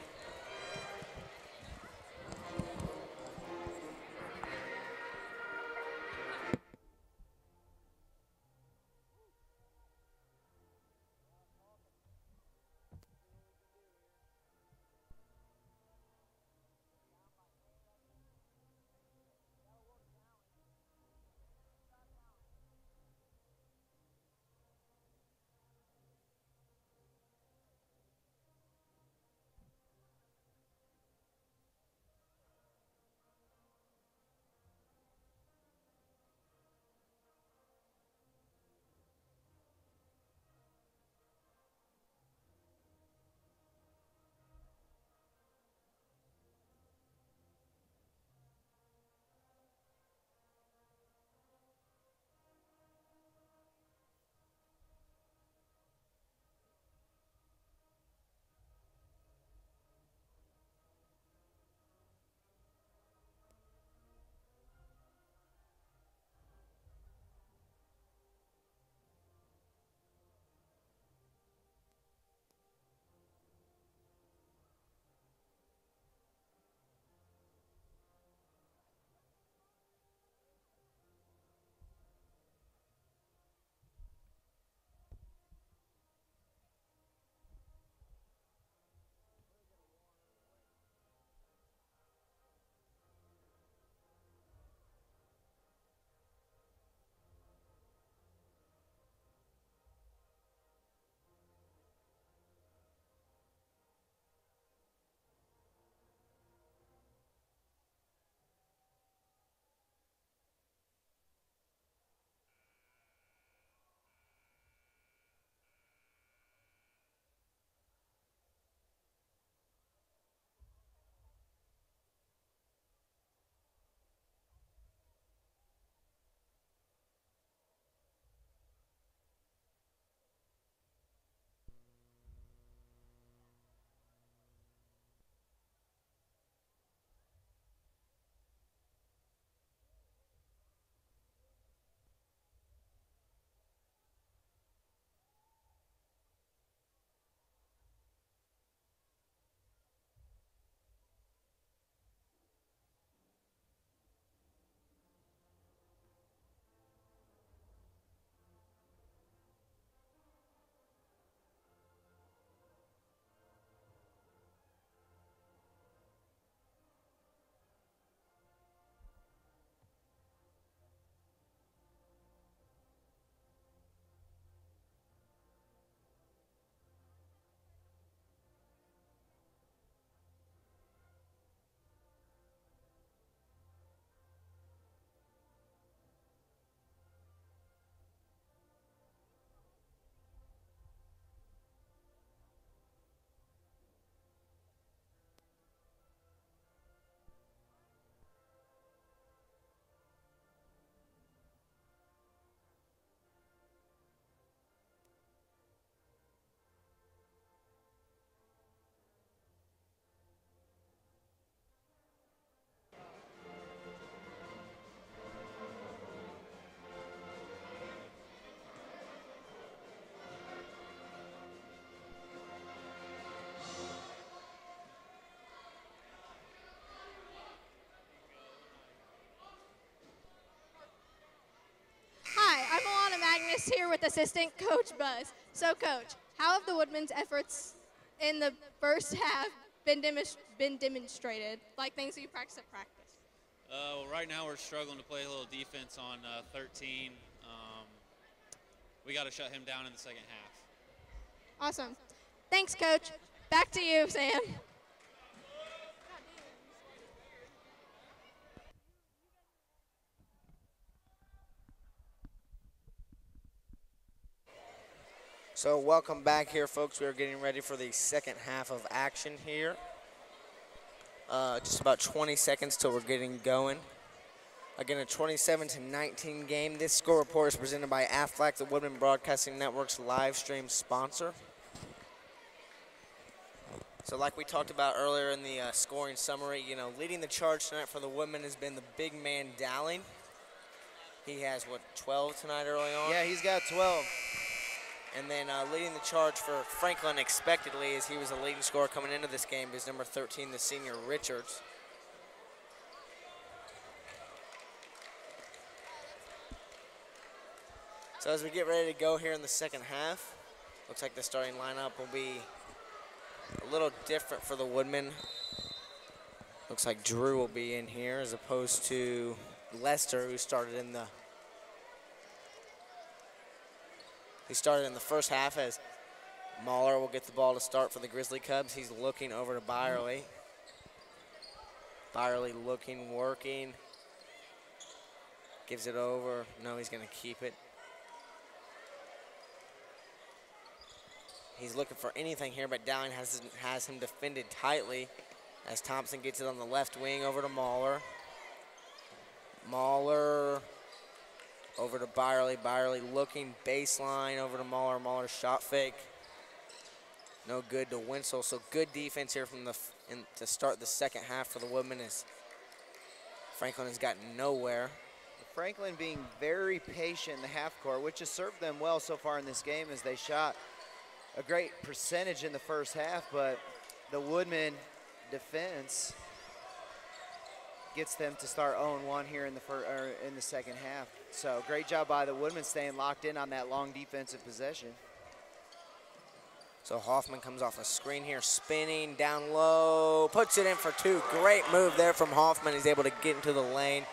[SPEAKER 6] Chris here with assistant coach Buzz. So coach, how have the Woodmen's efforts in the first half been demonstrated, like things that you practice at practice?
[SPEAKER 5] Well, right now we're struggling to play a little defense on 13. We got to shut him down in the second half.
[SPEAKER 6] Awesome. Thanks, coach. Back to you, Sam.
[SPEAKER 1] So welcome back here, folks. We are getting ready for the second half of action here. Just about 20 seconds till we're getting going. Again, a 27-19 game. This score report is presented by Aflac, the Woodman Broadcasting Network's live stream sponsor. So like we talked about earlier in the scoring summary, you know, leading the charge tonight for the women has been the big man Dowling. He has, what, 12 tonight early on?
[SPEAKER 2] Yeah, he's got 12.
[SPEAKER 1] And then leading the charge for Franklin expectedly, as he was the leading scorer coming into this game, is number 13, the senior Richards. So as we get ready to go here in the second half, looks like the starting lineup will be a little different for the Woodmen. Looks like Drew will be in here as opposed to Lester, who started in the first half, as Mahler will get the ball to start for the Grizzly Cubs. He's looking over to Byerly. Byerly looking, working. Gives it over. No, he's going to keep it. He's looking for anything here, but Dowling has him defended tightly as Thompson gets it on the left wing over to Mahler. Mahler over to Byerly. Byerly looking baseline over to Mahler. Mahler shot fake. No good to Winslow. So good defense here from to start the second half for the Woodmen, as Franklin has gotten nowhere.
[SPEAKER 2] Franklin being very patient in the half court, which has served them well so far in this game, as they shot a great percentage in the first half, but the Woodmen defense gets them to start 0-1 here in the second half. So great job by the Woodmen staying locked in on that long defensive possession.
[SPEAKER 1] So Hoffman comes off a screen here, spinning down low, puts it in for two. Great move there from Hoffman. He's able to get into the lane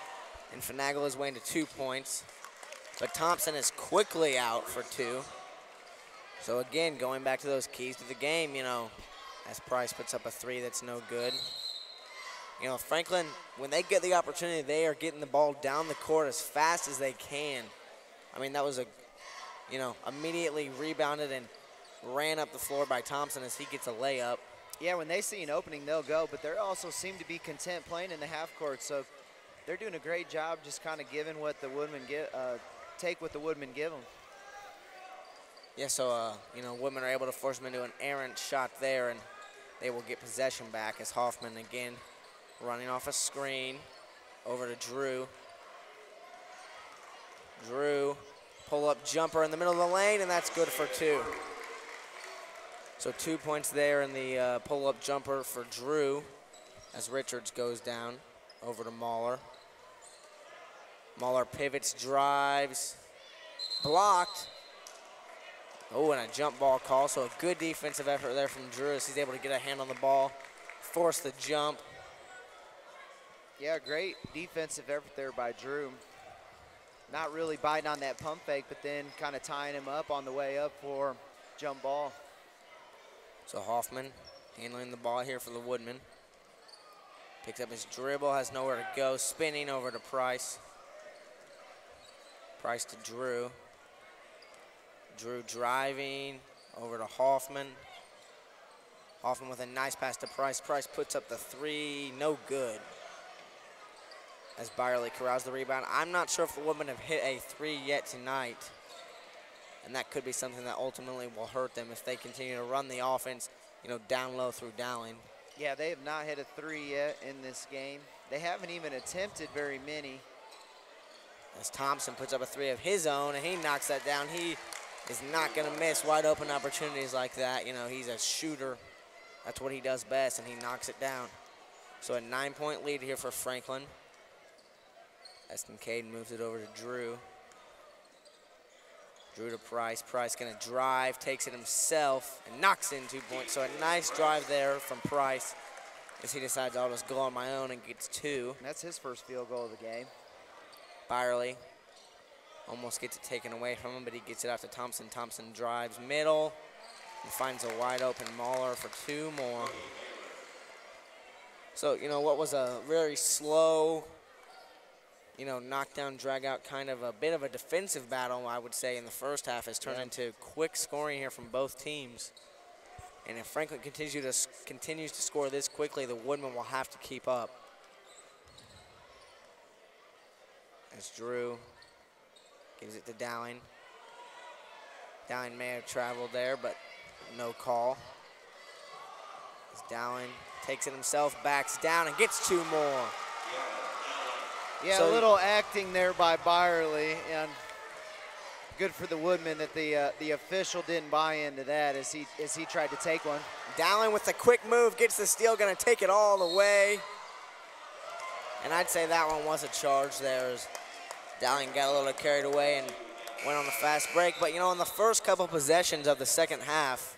[SPEAKER 1] and finagle his way into 2 points. But Thompson is quickly out for two. So again, going back to those keys to the game, you know, as Price puts up a three that's no good. You know, Franklin, when they get the opportunity, they are getting the ball down the court as fast as they can. I mean, that was immediately rebounded and ran up the floor by Thompson as he gets a layup.
[SPEAKER 2] Yeah, when they see an opening, they'll go, but they also seem to be content playing in the half court. So they're doing a great job just kind of giving what the Woodmen take what the Woodmen give them.
[SPEAKER 1] Yeah, so, Woodmen are able to force them into an errant shot there, and they will get possession back as Hoffman again running off a screen over to Drew. Drew, pull-up jumper in the middle of the lane, and that's good for two. So 2 points there in the pull-up jumper for Drew as Richards goes down over to Mahler. Mahler pivots, drives, blocked. Oh, and a jump ball call, so a good defensive effort there from Drew as he's able to get a hand on the ball, force the jump.
[SPEAKER 2] Yeah, great defensive effort there by Drew. Not really biting on that pump fake, but then kind of tying him up on the way up for jump ball.
[SPEAKER 1] So Hoffman handling the ball here for the Woodmen. Picks up his dribble, has nowhere to go, spinning over to Price. Price to Drew. Drew driving over to Hoffman. Hoffman with a nice pass to Price. Price puts up the three, no good. As Byerly corrals the rebound. I'm not sure if the Woodmen have hit a three yet tonight. And that could be something that ultimately will hurt them if they continue to run the offense, down low through Dowling.
[SPEAKER 2] Yeah, they have not hit a three yet in this game. They haven't even attempted very many.
[SPEAKER 1] As Thompson puts up a three of his own, and he knocks that down. He is not going to miss wide open opportunities like that. He's a shooter. That's what he does best, and he knocks it down. So a 9-point lead here for Franklin. As Kincaid moves it over to Drew. Drew to Price. Price gonna drive, takes it himself, and knocks in 2 points. So a nice drive there from Price as he decides I'll just go on my own and gets 2.
[SPEAKER 2] And that's his first field goal of the game.
[SPEAKER 1] Byerly almost gets it taken away from him, but he gets it out to Thompson. Thompson drives middle and finds a wide open Mahler for 2 more. So, you know, what was a very slow, you know, knockdown, drag out, kind of a bit of a defensive battle, I would say, in the first half has turned into quick scoring here from both teams. And if Franklin continues to score this quickly, the Woodmen will have to keep up. As Drew gives it to Dowling. Dowling may have traveled there, but no call. As Dowling takes it himself, backs down, and gets 2 more.
[SPEAKER 2] Yeah,
[SPEAKER 1] So
[SPEAKER 2] a little acting there by Byerly, and good for the Woodmen that the official didn't buy into that as he tried to take one.
[SPEAKER 1] Dowling with the quick move, gets the steal, gonna take it all the way. And I'd say that one was a charge there as Dowling got a little carried away and went on the fast break. But, you know, in the first couple possessions of the second half,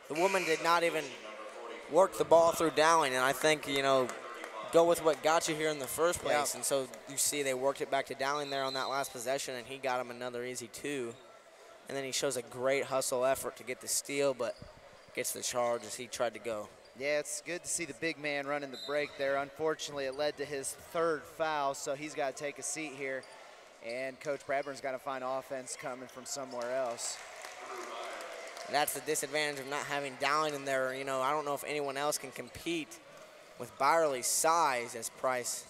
[SPEAKER 1] the Women did not even work the ball through Dowling. And I think, you know, go with what got you here in the first place.
[SPEAKER 2] Yeah.
[SPEAKER 1] And so you see they worked it back to Dowling there on that last possession, and he got him another easy 2. And then he shows a great hustle effort to get the steal, but gets the charge as he tried to go.
[SPEAKER 2] Yeah, it's good to see the big man running the break there. Unfortunately, it led to his 3rd foul, so he's got to take a seat here. And Coach Bradburn's got to find offense coming from somewhere else.
[SPEAKER 1] That's the disadvantage of not having Dowling in there. You know, I don't know if anyone else can compete with Byerly's size, as Price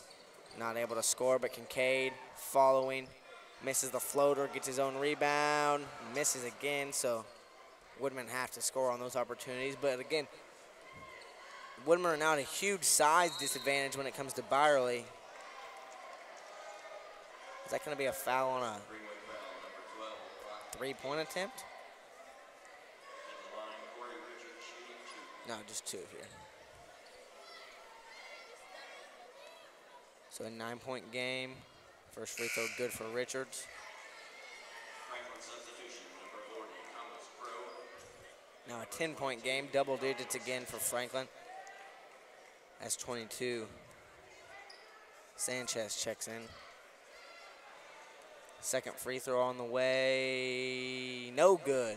[SPEAKER 1] not able to score, but Kincaid following, misses the floater, gets his own rebound, misses again, so Woodmen have to score on those opportunities. But again, Woodmen are now at a huge size disadvantage when it comes to Byerly. Is that going to be a foul on a 3-point attempt? No, just 2 here. So a 9-point game. First free throw good for Richards. Now a 10-point game, double digits again for Franklin. That's 22. Sanchez checks in. Second free throw on the way, no good.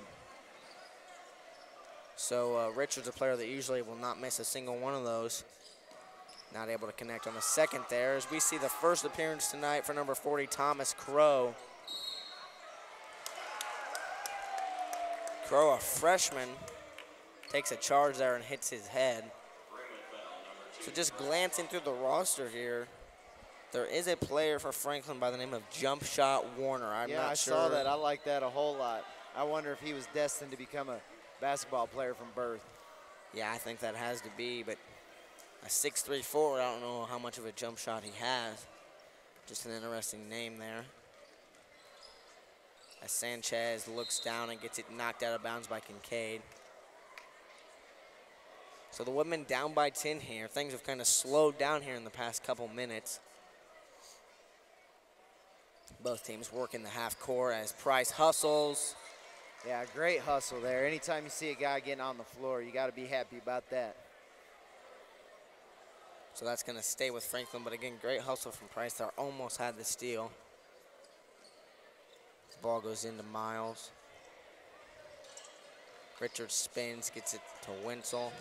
[SPEAKER 1] So Richards, a player that usually will not miss a single one of those, not able to connect on the second there, as we see the first appearance tonight for number 40, Thomas Crow. Crow, a freshman, takes a charge there and hits his head. So just glancing through the roster here, there is a player for Franklin by the name of Jump Shot Warner. I'm not sure.
[SPEAKER 2] I saw that. I like that a whole lot. I wonder if he was destined to become a basketball player from birth.
[SPEAKER 1] Yeah, I think that has to be, but a 6'3" forward, I don't know how much of a jump shot he has. Just an interesting name there. As Sanchez looks down and gets it knocked out of bounds by Kincaid. So the Woodmen down by 10 here. Things have kind of slowed down here in the past couple minutes. Both teams working the half court as Price hustles.
[SPEAKER 2] Yeah, great hustle there. Anytime you see a guy getting on the floor, you got to be happy about that.
[SPEAKER 1] So that's going to stay with Franklin, but again, great hustle from Price. They almost had the steal. The ball goes into Miles. Richards spins, gets it to Wenzel.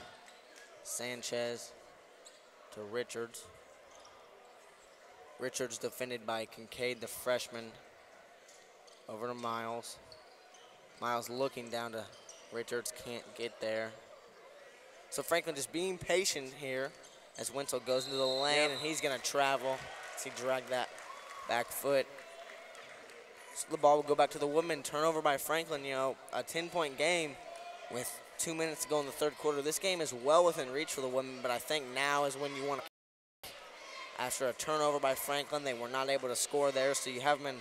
[SPEAKER 1] Sanchez to Richards. Richards defended by Kincaid, the freshman. Over to Miles. Miles looking down to Richards, can't get there. So Franklin just being patient here as Wenzel goes into the lane, and he's going to travel. He dragged that back foot. So the ball will go back to the Woodmen. Turnover by Franklin, you know, a 10-point game with 2 minutes to go in the third quarter. This game is well within reach for the Woodmen, but I think now is when you want to. After a turnover by Franklin, they were not able to score there, so you have them in,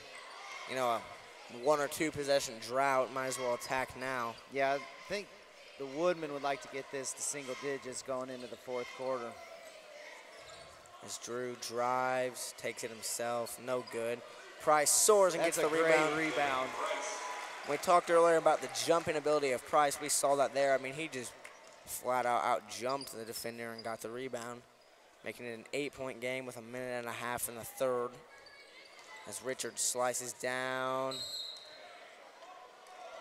[SPEAKER 1] you know, a 1 or 2 possession drought. Might as well attack now.
[SPEAKER 2] Yeah, I think the Woodmen would like to get this to single digits going into the fourth quarter.
[SPEAKER 1] As Drew drives, takes it himself, no good. Price soars and
[SPEAKER 2] That's
[SPEAKER 1] gets the
[SPEAKER 2] a great
[SPEAKER 1] rebound.
[SPEAKER 2] rebound.
[SPEAKER 1] We talked earlier about the jumping ability of Price. We saw that there. I mean, he just flat out jumped the defender and got the rebound, making it an 8-point game with 1.5 minutes in the third. As Richards slices down,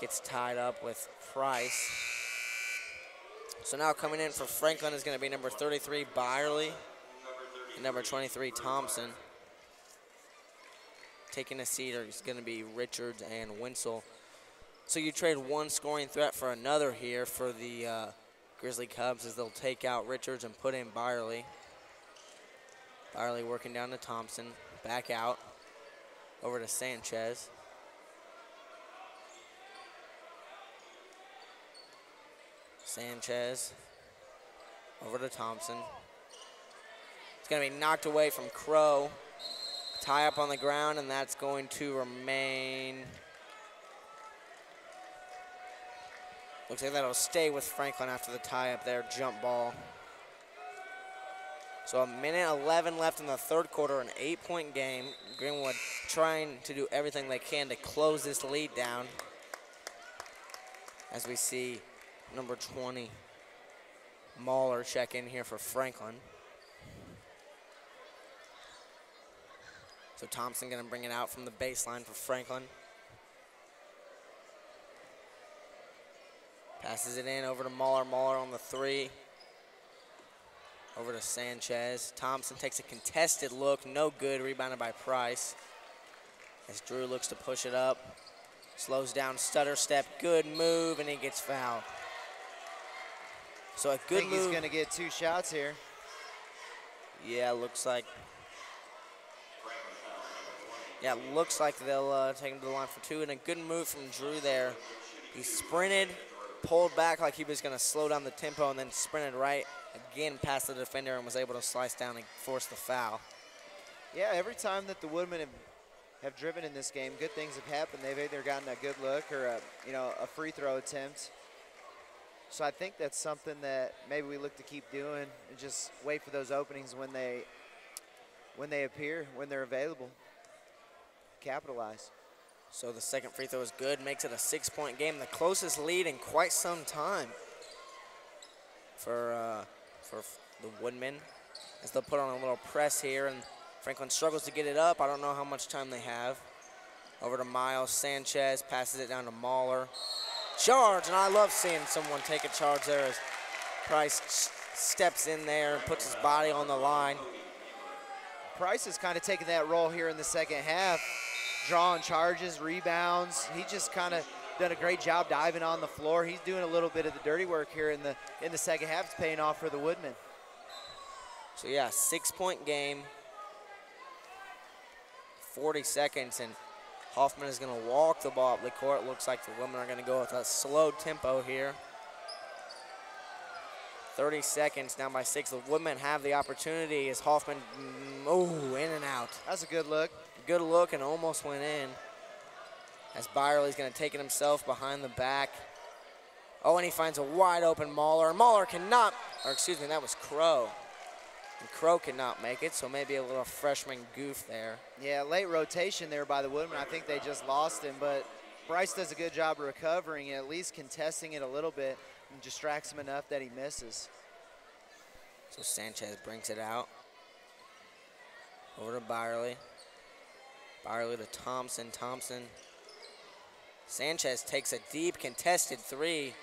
[SPEAKER 1] gets tied up with Price. So now coming in for Franklin is going to be number 33, Byerly, and number 23, Thompson. Taking a seat is going to be Richards and Winsel. So you trade one scoring threat for another here for the Grizzly Cubs as they'll take out Richards and put in Byerly. Byerly working down to Thompson, back out, over to Sanchez. Sanchez over to Thompson. It's going to be knocked away from Crow. Tie up on the ground, and that's going to remain. Looks like that'll stay with Franklin after the tie up there, jump ball. So 1:11 left in the third quarter, an 8-point game. Greenwood trying to do everything they can to close this lead down. As we see number 20, Mahler, check in here for Franklin. So Thompson gonna bring it out from the baseline for Franklin. Passes it in over to Mahler. Mahler on the three. Over to Sanchez. Thompson takes a contested look, no good, rebounded by Price. As Drew looks to push it up. Slows down, stutter step, good move, and he gets fouled. So a good move.
[SPEAKER 2] He's going to get 2 shots here.
[SPEAKER 1] Yeah, looks like. Yeah, looks like they'll take him to the line for 2, and a good move from Drew there. He sprinted, pulled back like he was going to slow down the tempo, and then sprinted right again past the defender and was able to slice down and force the foul.
[SPEAKER 2] Yeah, every time that the Woodmen have driven in this game, good things have happened. They've either gotten a good look or a free throw attempt. So I think that's something that maybe we look to keep doing and just wait for those openings when they appear, when they're available. Capitalize.
[SPEAKER 1] So the second free throw is good, makes it a 6-point game, the closest lead in quite some time for the Woodmen, as they'll put on a little press here, and Franklin struggles to get it up. I don't know how much time they have. Over to Miles. Sanchez passes it down to Mahler. Charge, and I love seeing someone take a charge there as Price steps in there and puts his body on the line.
[SPEAKER 2] Price is kind of taking that role here in the second half, drawing charges, rebounds. He just kind of done a great job diving on the floor. He's doing a little bit of the dirty work here in the second half. It's paying off for the Woodmen.
[SPEAKER 1] So yeah, 6-point game, 40 seconds, and Hoffman is going to walk the ball up the court. Looks like the Women are going to go with a slow tempo here. 30 seconds, down by 6. The Women have the opportunity as Hoffman, in and out.
[SPEAKER 2] That's a good look.
[SPEAKER 1] Good look and almost went in. As Byerly's going to take it himself behind the back. Oh, and he finds a wide open Mahler. Mahler cannot, or excuse me, that was Crow. And Crow cannot make it, so maybe a little freshman goof there.
[SPEAKER 2] Yeah, late rotation there by the Woodmen. I think they just lost him, but Bryce does a good job of recovering and at least contesting it a little bit and distracts him enough that he misses.
[SPEAKER 1] So Sanchez brings it out. Over to Byerly. Byerly to Thompson. Thompson. Sanchez takes a deep contested three.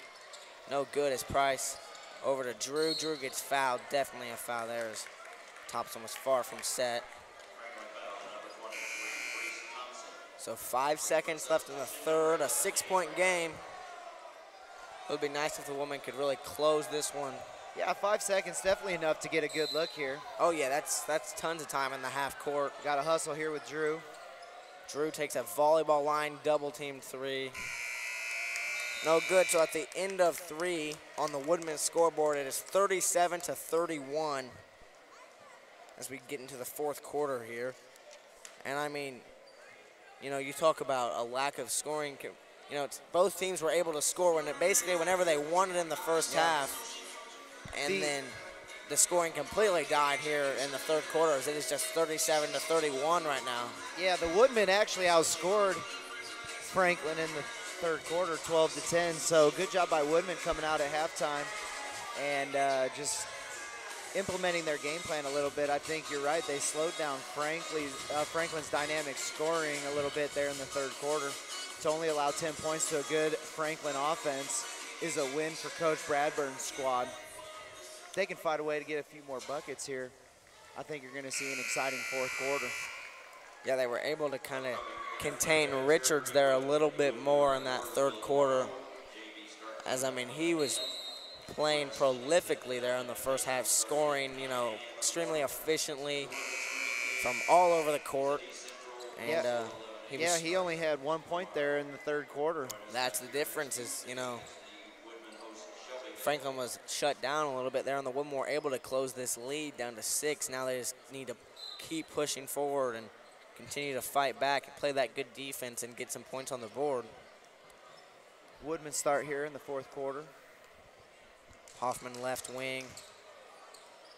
[SPEAKER 1] No good as Price. Over to Drew. Drew gets fouled. Definitely a foul there as Thompson was far from set. So 5 seconds left in the third. A 6-point game. It would be nice if the Women could really close this one.
[SPEAKER 2] Yeah, 5 seconds, definitely enough to get a good look here.
[SPEAKER 1] Oh yeah, that's tons of time in the half court.
[SPEAKER 2] Got to hustle here with Drew.
[SPEAKER 1] Drew takes a volleyball line, double team three. No good, so at the end of 3 on the Woodman scoreboard, it is 37-31 as we get into the fourth quarter here. And I mean, you know, you talk about a lack of scoring. You know, both teams were able to score whenever they wanted in the first half. And then the scoring completely died here in the third quarter as it is just 37-31 right now.
[SPEAKER 2] Yeah, the Woodmen actually outscored Franklin third quarter, 12-10. So good job by Woodman coming out at halftime and just implementing their game plan a little bit. I think you're right. They slowed down Franklin's dynamic scoring a little bit there in the third quarter. To only allow 10 points to a good Franklin offense is a win for Coach Bradburn's squad. If they can find a way to get a few more buckets here, I think you're going to see an exciting fourth quarter.
[SPEAKER 1] Yeah, they were able to kind of contain Richards there a little bit more in that third quarter. As, I mean, he was playing prolifically there in the first half, scoring, you know, extremely efficiently from all over the court. And
[SPEAKER 2] he only had 1 point there in the third quarter.
[SPEAKER 1] That's the difference is, you know, Franklin was shut down a little bit there, and the Woodmen were able to close this lead down to 6. Now they just need to keep pushing forward and continue to fight back and play that good defense and get some points on the board.
[SPEAKER 2] Woodmen start here in the fourth quarter.
[SPEAKER 1] Hoffman left wing,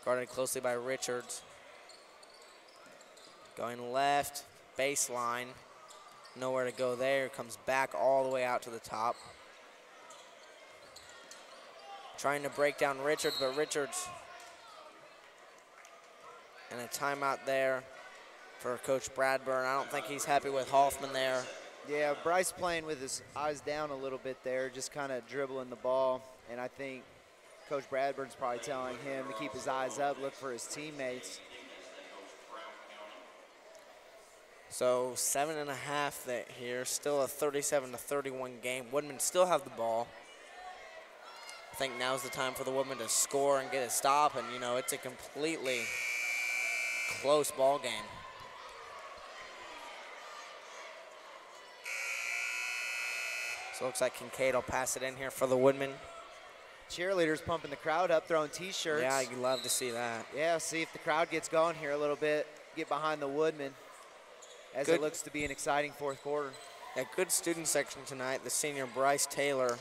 [SPEAKER 1] guarded closely by Richards. Going left, baseline, nowhere to go there. Comes back all the way out to the top. Trying to break down Richards, but Richards and a timeout there for Coach Bradburn. I don't think he's happy with Hoffman there.
[SPEAKER 2] Yeah, Bryce playing with his eyes down a little bit there, just kind of dribbling the ball, and I think Coach Bradburn's probably telling him to keep his eyes up, look for his teammates.
[SPEAKER 1] So 7.5 here, still a 37-31 game. Woodmen still have the ball. I think now's the time for the Woodmen to score and get a stop, and you know, it's a completely close ball game. So it looks like Kincaid will pass it in here for the Woodmen.
[SPEAKER 2] Cheerleaders pumping the crowd up, throwing T-shirts.
[SPEAKER 1] Yeah, you'd love to see that.
[SPEAKER 2] Yeah, see if the crowd gets going here a little bit, get behind the Woodmen, as it looks to be an exciting fourth quarter.
[SPEAKER 1] A good student section tonight. The senior Bryce Taylor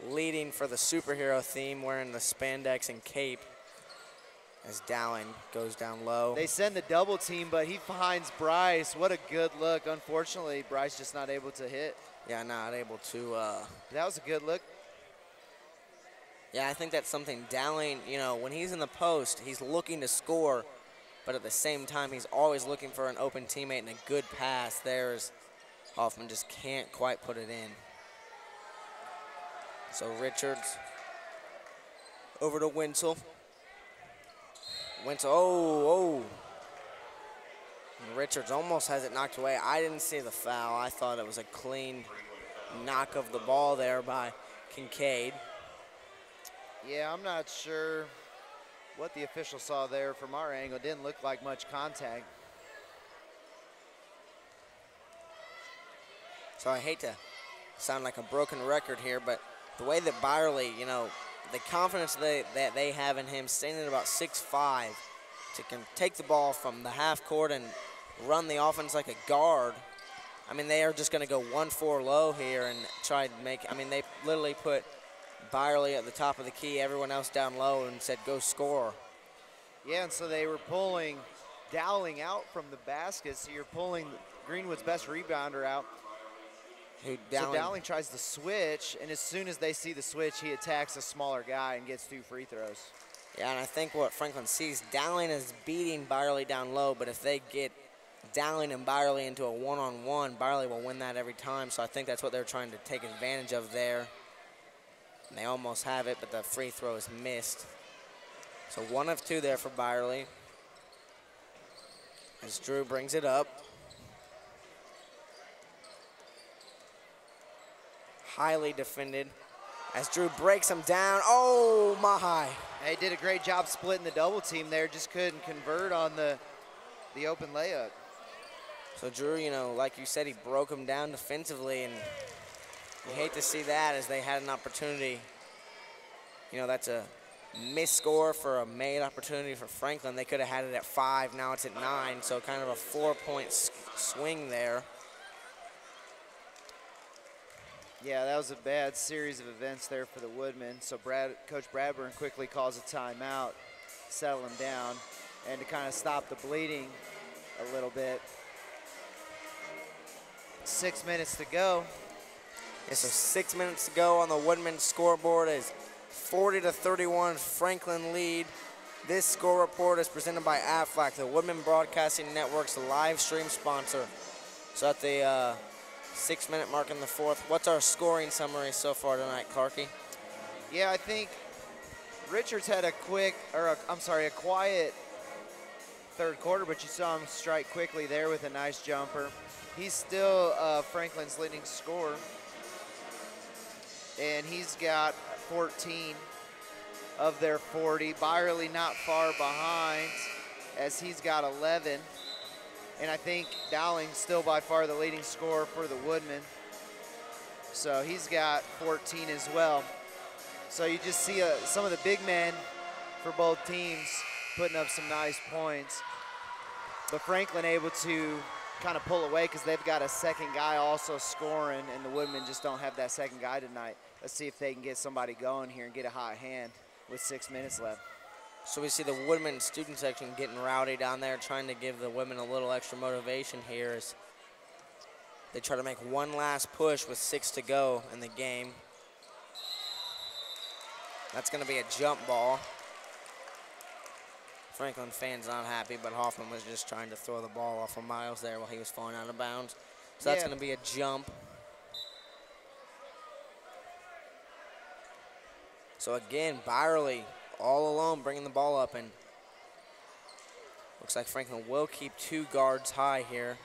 [SPEAKER 1] leading for the superhero theme, wearing the spandex and cape as Dowling goes down low.
[SPEAKER 2] They send the double team, but he finds Bryce. What a good look. Unfortunately, Bryce just not able to hit.
[SPEAKER 1] Yeah, not able to.
[SPEAKER 2] That was a good look.
[SPEAKER 1] Yeah, I think that's something Dowling, you know, when he's in the post, he's looking to score, but at the same time, he's always looking for an open teammate and a good pass. There's Hoffman just can't quite put it in. So Richards over to Winsel. And Richards almost has it knocked away. I didn't see the foul. I thought it was a clean knock of the ball there by Kincaid.
[SPEAKER 2] Yeah, I'm not sure what the official saw there from our angle. It didn't look like much contact.
[SPEAKER 1] So I hate to sound like a broken record here, but the way that Byerly, you know, the confidence that they have in him, standing at about 6'5", to take the ball from the half court and run the offense like a guard. I mean, they are just going to go 1-4 low here and try to make, I mean, they literally put Byerly at the top of the key, everyone else down low, and said, go score.
[SPEAKER 2] Yeah, and so they were pulling Dowling out from the basket, so you're pulling Greenwood's best rebounder out. So Dowling tries to switch, and as soon as they see the switch, he attacks a smaller guy and gets 2 free throws.
[SPEAKER 1] Yeah, and I think what Franklin sees, Dowling is beating Byerly down low, but if they get Dowling and Byerly into a one-on-one, Byerly will win that every time, so I think that's what they're trying to take advantage of there. And they almost have it, but the free throw is missed. So 1 of 2 there for Byerly. As Drew brings it up. Highly defended. As Drew breaks him down. Oh, my.
[SPEAKER 2] They did a great job splitting the double team there, just couldn't convert on the open layup.
[SPEAKER 1] So Drew, you know, like you said, he broke him down defensively, and you hate to see that as they had an opportunity. You know, that's a missed score for a made opportunity for Franklin. They could have had it at 5, now it's at 9, so kind of a 4-point swing there.
[SPEAKER 2] Yeah, that was a bad series of events there for the Woodmen. So Coach Bradburn quickly calls a timeout, settle him down, and to kind of stop the bleeding a little bit. 6 minutes to go.
[SPEAKER 1] And so 6 minutes to go on the Woodmen's scoreboard is 40-31 Franklin lead. This score report is presented by Aflac, the Woodmen Broadcasting Network's live stream sponsor. So at the 6 minute mark in the fourth, what's our scoring summary so far tonight, Clarky?
[SPEAKER 2] Yeah, I think Richards had a quiet third quarter, but you saw him strike quickly there with a nice jumper. He's still Franklin's leading scorer, and he's got 14 of their 40. Byerly not far behind, as he's got 11. And I think Dowling's still by far the leading scorer for the Woodmen. So he's got 14 as well. So you just see some of the big men for both teams putting up some nice points. But Franklin able to kind of pull away because they've got a second guy also scoring, and the Woodmen just don't have that second guy tonight. Let's see if they can get somebody going here and get a hot hand with 6 minutes left.
[SPEAKER 1] So we see the Woodmen student section getting rowdy down there, trying to give the women a little extra motivation here as they try to make one last push with 6 to go in the game. That's going to be a jump ball. Franklin fans not happy, but Hoffman was just trying to throw the ball off of Miles there while he was falling out of bounds. So that's going to be a jump. So again, Byerly all alone bringing the ball up, and looks like Franklin will keep 2 guards high here.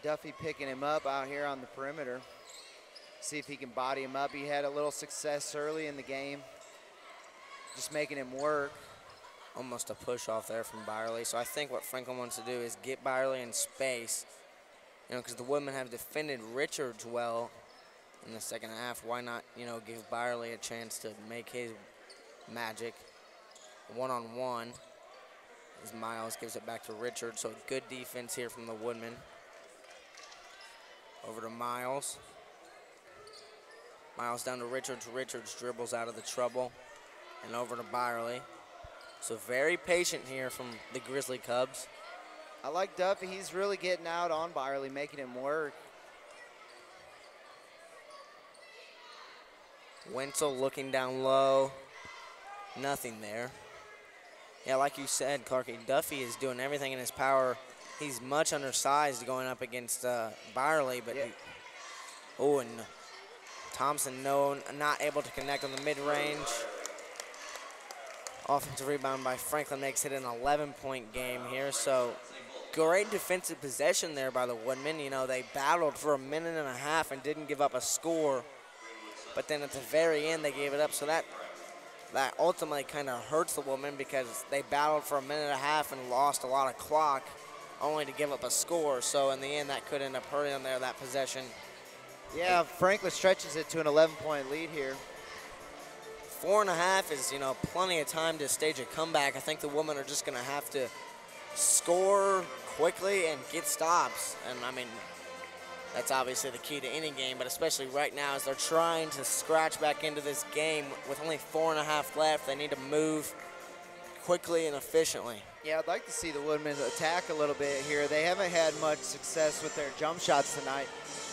[SPEAKER 2] Duffy picking him up out here on the perimeter. See if he can body him up. He had a little success early in the game, just making him work.
[SPEAKER 1] Almost a push off there from Byerly. So I think what Franklin wants to do is get Byerly in space, you know, because the Woodmen have defended Richards well in the second half. Why not, you know, give Byerly a chance to make his magic one-on-one as Miles gives it back to Richards. So good defense here from the Woodmen. Over to Miles. Miles down to Richards. Richards dribbles out of the trouble and over to Byerly. So very patient here from the Grizzly Cubs.
[SPEAKER 2] I like Duffy. He's really getting out on Byerly, making him work.
[SPEAKER 1] Wenzel looking down low. Nothing there. Yeah, like you said, Clarky, Duffy is doing everything in his power. He's much undersized going up against Byerly, but
[SPEAKER 2] yeah.
[SPEAKER 1] And Thompson not able to connect on the mid-range. Offensive rebound by Franklin makes it an 11-point game here. So great defensive possession there by the Woodmen. You know, they battled for a minute and a half and didn't give up a score. But then at the very end, they gave it up. So that ultimately kind of hurts the Woodmen because they battled for a minute and a half and lost a lot of clock only to give up a score. So in the end, that could end up hurting them there, that possession.
[SPEAKER 2] Yeah, Franklin stretches it to an 11-point lead here.
[SPEAKER 1] 4.5 is, you know, plenty of time to stage a comeback. I think the Women are just going to have to score quickly and get stops. And, I mean, that's obviously the key to any game, but especially right now as they're trying to scratch back into this game with only 4.5 left. They need to move quickly and efficiently.
[SPEAKER 2] Yeah, I'd like to see the Woodmen attack a little bit here. They haven't had much success with their jump shots tonight,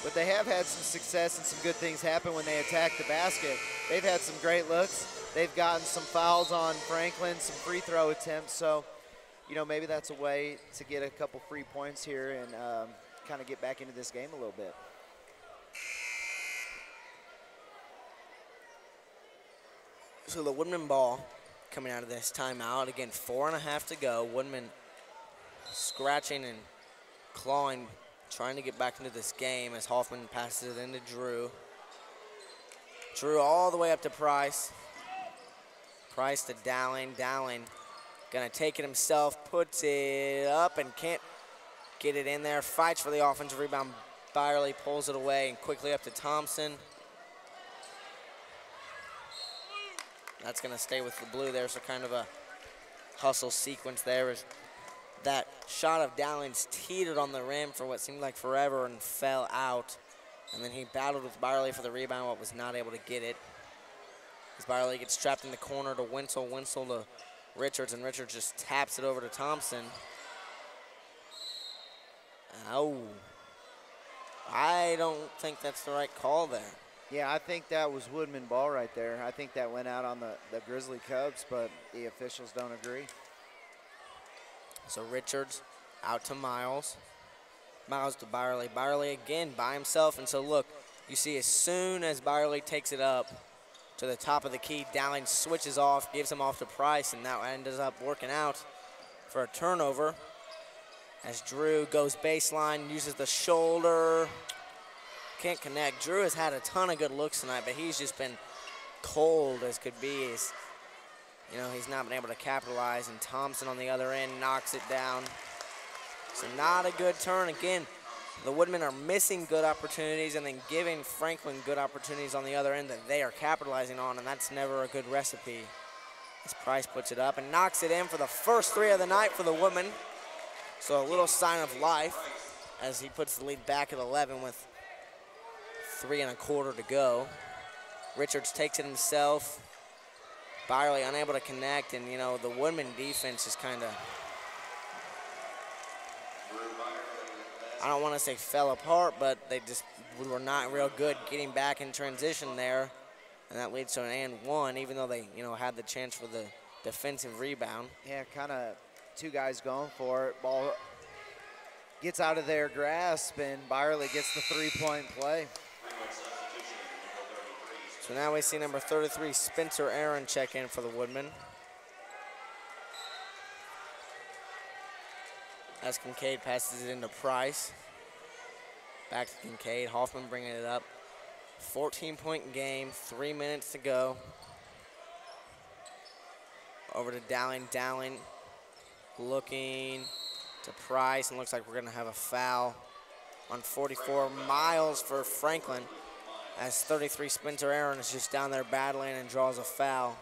[SPEAKER 2] but they have had some success and some good things happen when they attack the basket. They've had some great looks. They've gotten some fouls on Franklin, some free throw attempts. So, you know, maybe that's a way to get a couple free points here and kind of get back into this game a little bit.
[SPEAKER 1] So the Woodmen ball coming out of this timeout. Again, 4.5 to go. Woodmen scratching and clawing, trying to get back into this game as Hoffman passes it into Drew. Drew all the way up to Price. Price to Dowling. Dowling gonna take it himself, puts it up and can't get it in there. Fights for the offensive rebound. Byerly pulls it away and quickly up to Thompson. That's gonna stay with the blue there, so kind of a hustle sequence there. As that shot of Dowling's teetered on the rim for what seemed like forever and fell out. And then he battled with Byerly for the rebound, but was not able to get it. As Byerly gets trapped in the corner to Wenzel. Wenzel to Richards, and Richards just taps it over to Thompson. Ow. I don't think that's the right call there.
[SPEAKER 2] Yeah, I think that was Woodman ball right there. I think that went out on the Grizzly Cubs, but the officials don't agree.
[SPEAKER 1] So Richards out to Miles. Miles to Byerly. Byerly again by himself. And so look, you see as soon as Byerly takes it up to the top of the key, Dowling switches off, gives him off to Price, and that ends up working out for a turnover. As Drew goes baseline, uses the shoulder. Can't connect. Drew has had a ton of good looks tonight, but he's just been cold as could be. He's not been able to capitalize, and Thompson on the other end knocks it down. So not a good turn. Again, the Woodmen are missing good opportunities and then giving Franklin good opportunities on the other end that they are capitalizing on, and that's never a good recipe. As Price puts it up and knocks it in for the first three of the night for the Woodmen. So a little sign of life as he puts the lead back at 11 with 3 1/4 to go. Richards takes it himself. Byerly unable to connect, and the Woodman defense is kind of, I don't want to say fell apart, but they were not real good getting back in transition there, and that leads to an and one, even though they had the chance for the defensive rebound.
[SPEAKER 2] Yeah, kind of two guys going for it. Ball gets out of their grasp, and Byerly gets the three-point play.
[SPEAKER 1] So now we see number 33, Spencer Aaron, check in for the Woodmen. As Kincaid passes it into Price. Back to Kincaid. Hoffman bringing it up. 14-point game, 3 minutes to go. Over to Dowling. Dowling looking to Price, and looks like we're going to have a foul on 44. Miles for Franklin, as 33 Spencer Aaron is just down there battling and draws a foul.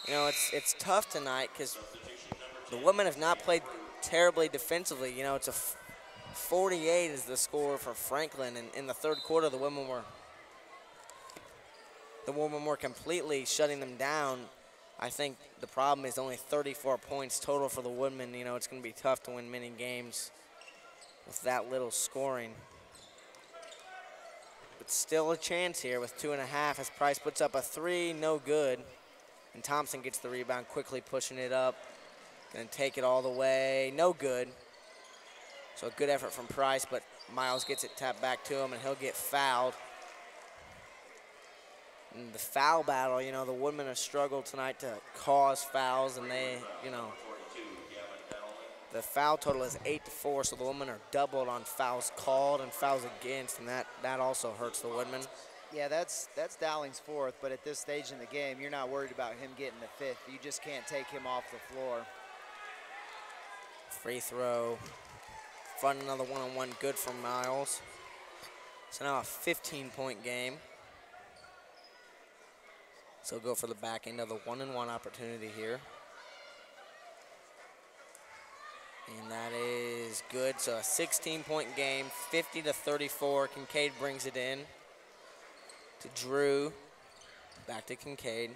[SPEAKER 1] It's tough tonight because the Women have not played terribly defensively. It's a 48 is the score for Franklin, and in the third quarter, the Women were completely shutting them down. I think the problem is only 34 points total for the Woodmen. It's going to be tough to win many games with that little scoring. But still a chance here with 2.5 as Price puts up a three, no good. And Thompson gets the rebound, quickly pushing it up. Gonna take it all the way, no good. So a good effort from Price, but Miles gets it tapped back to him, and he'll get fouled. And the foul battle, the Woodmen have struggled tonight to cause fouls, and they, the foul total is 8-4, so the Woodmen are doubled on fouls called and fouls against, and that also hurts the Woodmen.
[SPEAKER 2] Yeah, that's Dowling's fourth, but at this stage in the game, you're not worried about him getting the fifth. You just can't take him off the floor.
[SPEAKER 1] Free throw. Front another one-on-one, good for Miles. So now a 15-point game. So go for the back end of the 1-and-1 opportunity here. And that is good. So a 16-point game, 50-34. Kincaid brings it in to Drew. Back to Kincaid.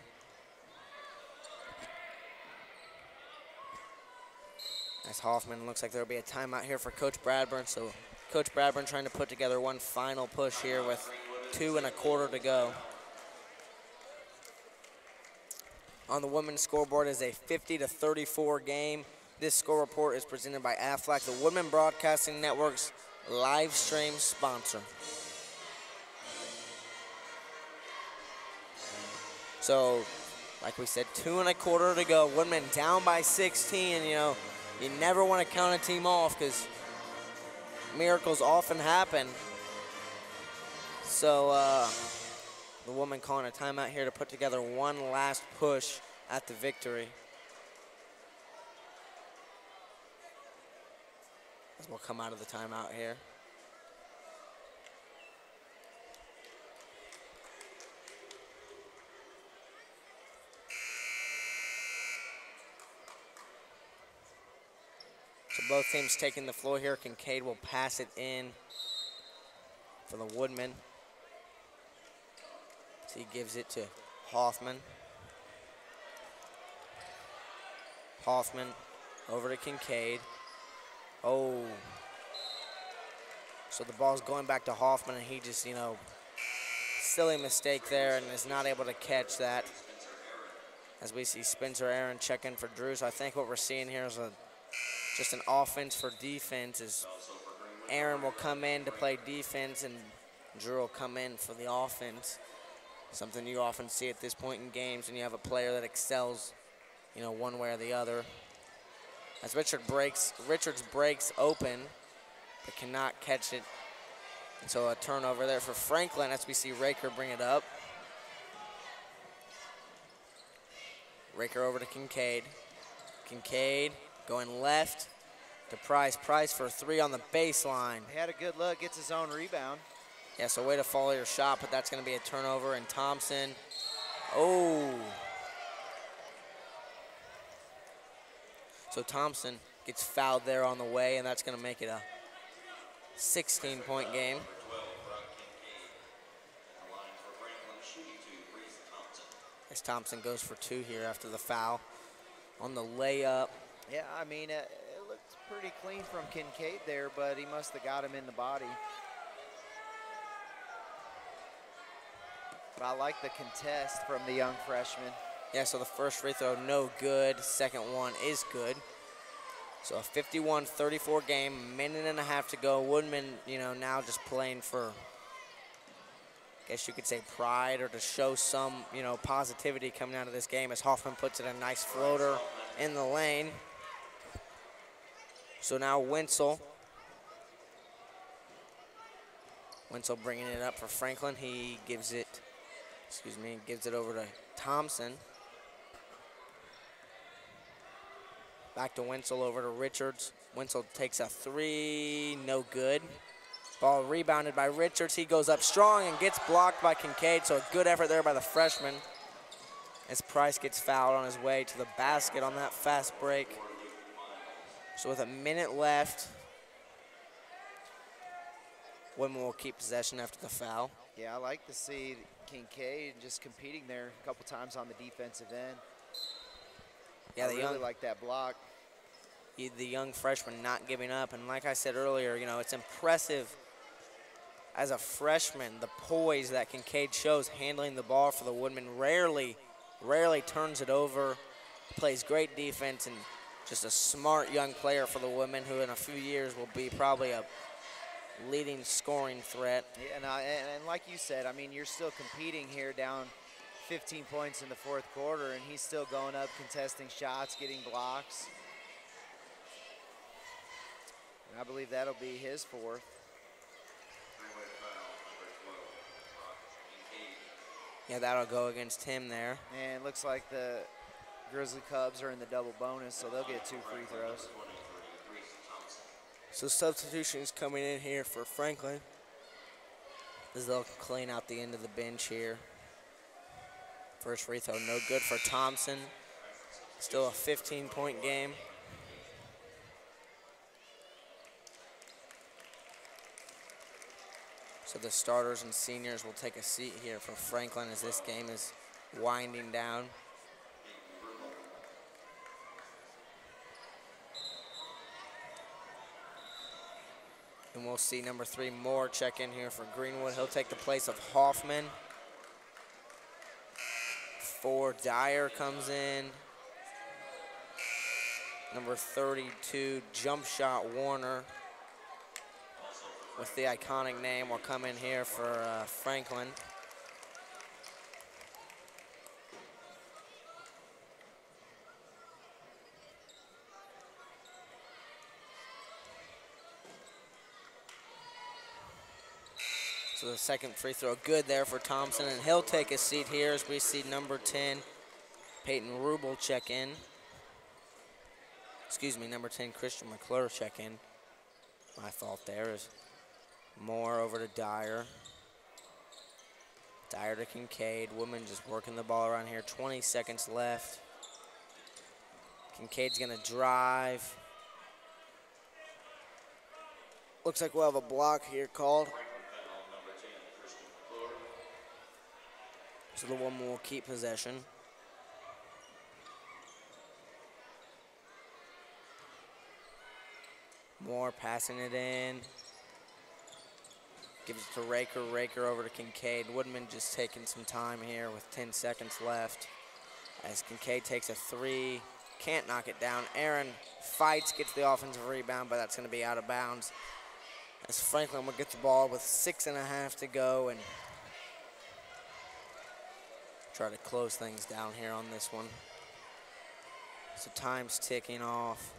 [SPEAKER 1] As Hoffman, looks like there'll be a timeout here for Coach Bradburn. So Coach Bradburn trying to put together one final push here with 2 1/4 to go. On the women's scoreboard is a 50-34 game. This score report is presented by Aflac, the Woodmen Broadcasting Network's live stream sponsor. So, like we said, 2 1/4 to go. Woodmen down by 16, and you never want to count a team off because miracles often happen. So, the Women calling a timeout here to put together one last push at the victory. As we'll come out of the timeout here. So both teams taking the floor here. Kincaid will pass it in for the Woodmen. So he gives it to Hoffman. Hoffman over to Kincaid. Oh. So the ball's going back to Hoffman, and he just, silly mistake there and is not able to catch that. As we see Spencer Aaron check in for Drew. So I think what we're seeing here is just an offense for defense. Is Aaron will come in to play defense and Drew will come in for the offense. Something you often see at this point in games when you have a player that excels, one way or the other. As Richards breaks open, but cannot catch it. And so a turnover there for Franklin as we see Raker bring it up. Raker over to Kincaid. Kincaid going left to Price. Price for 3 on the baseline.
[SPEAKER 2] He had a good look, gets his own rebound.
[SPEAKER 1] Yeah, so way to follow your shot, but that's going to be a turnover. And Thompson, oh. So Thompson gets fouled there on the way, and that's going to make it a 16-point game. As Thompson goes for 2 here after the foul on the layup.
[SPEAKER 2] Yeah, I mean, it looked pretty clean from Kincaid there, but he must have got him in the body. But I like the contest from the young freshman.
[SPEAKER 1] Yeah, so the first free throw, no good. Second one is good. So a 51-34 game, minute and a half to go. Woodman, now just playing for, I guess you could say, pride or to show some, positivity coming out of this game as Hoffman puts it a nice floater in the lane. So now Wenzel bringing it up for Franklin. He gives it over to Thompson. Back to Wenzel, over to Richards. Wenzel takes a 3, no good. Ball rebounded by Richards. He goes up strong and gets blocked by Kincaid, so a good effort there by the freshman as Price gets fouled on his way to the basket on that fast break. So with a minute left, Woodman will keep possession after the foul.
[SPEAKER 2] Yeah, I like to see Kincaid just competing there a couple times on the defensive end.
[SPEAKER 1] Yeah,
[SPEAKER 2] I really like that block.
[SPEAKER 1] The young freshman not giving up, and like I said earlier, it's impressive as a freshman, the poise that Kincaid shows handling the ball for the Woodman. Rarely turns it over, plays great defense, and just a smart young player for the Woodmen who in a few years will be probably a leading scoring threat.
[SPEAKER 2] Yeah, and like you said, I mean, you're still competing here down 15 points in the fourth quarter, and he's still going up, contesting shots, getting blocks. And I believe that'll be his 4th.
[SPEAKER 1] Yeah, that'll go against him there.
[SPEAKER 2] And it looks like the Grizzly Cubs are in the double bonus, so they'll get 2 free throws.
[SPEAKER 1] So substitutions coming in here for Franklin as they'll clean out the end of the bench here. First free throw, no good for Thompson. Still a 15-point game. So the starters and seniors will take a seat here for Franklin as this game is winding down. And we'll see number 3 Moore check in here for Greenwood. He'll take the place of Hoffman. 4 Dyer comes in. Number 32 jump shot Warner with the iconic name will come in here for Franklin. So the second free throw good there for Thompson, and he'll take a seat here as we see number 10, Peyton Rubel check in. Excuse me, number 10, Christian McClure check in. My fault there is Moore over to Dyer. Dyer to Kincaid. Woodman just working the ball around here. 20 seconds left. Kincaid's gonna drive. Looks like we'll have a block here called. So the Woodman will keep possession. Moore passing it in. Gives it to Raker. Raker over to Kincaid. Woodman just taking some time here with 10 seconds left. As Kincaid takes a three, can't knock it down. Aaron fights, gets the offensive rebound, but that's going to be out of bounds. As Franklin will get the ball with 6.5 to go and try to close things down here on this one. So time's ticking off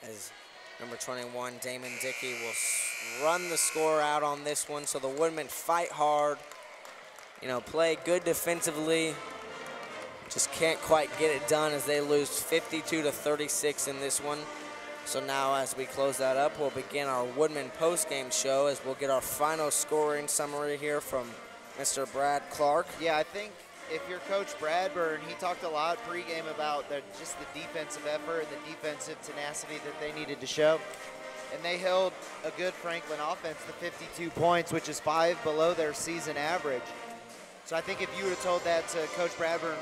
[SPEAKER 1] as number 21, Damon Dickey, will run the score out on this one. So the Woodmen fight hard, you know, play good defensively. Just can't quite get it done as they lose 52-36 in this one. So now as we close that up, we'll begin our Woodmen postgame show as we'll get our final scoring summary here from Mr. Brad Clark.
[SPEAKER 2] Yeah, I think if you're Coach Bradburn, he talked a lot pregame about just the defensive effort and the defensive tenacity that they needed to show. And they held a good Franklin offense to 52 points, which is 5 below their season average. So I think if you would have told that to Coach Bradburn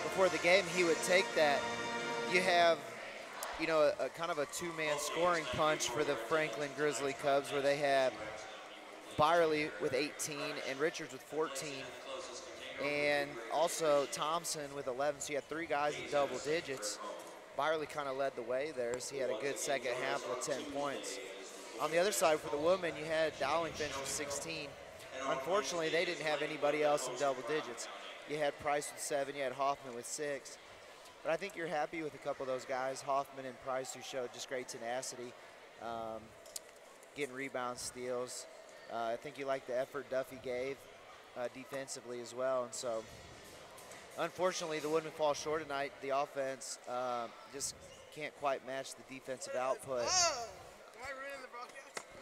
[SPEAKER 2] before the game, he would take that. You have, you know, a kind of a two-man scoring punch for the Franklin Grizzly Cubs where they have Byerly with 18 and Richards with 14. And also Thompson with 11. So you had 3 guys in double digits. Byerly kind of led the way there, so he had a good second half with 10 points. On the other side for the women, you had Dowling finish with 16. Unfortunately, they didn't have anybody else in double digits. You had Price with 7, you had Hoffman with 6. But I think you're happy with a couple of those guys, Hoffman and Price, who showed just great tenacity, getting rebounds, steals. I think you like the effort Duffy gave defensively as well. And so, unfortunately, the Woodmen fall short tonight. The offense just can't quite match the defensive output.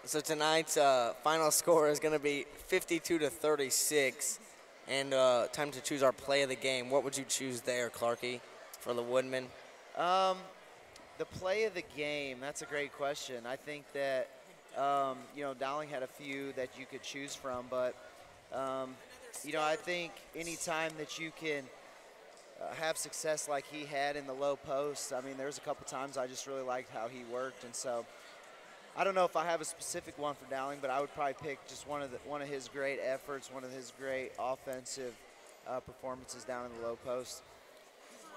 [SPEAKER 1] So tonight's final score is going to be 52-36. And time to choose our play of the game. What would you choose there, Clarkie, for the Woodmen?
[SPEAKER 2] The play of the game, that's a great question. I think that, you know, Dowling had a few that you could choose from, but, you know, I think any time that you can have success like he had in the low post, I mean, there's a couple times I just really liked how he worked, and so I don't know if I have a specific one for Dowling, but I would probably pick just one of his great efforts, one of his great offensive performances down in the low post.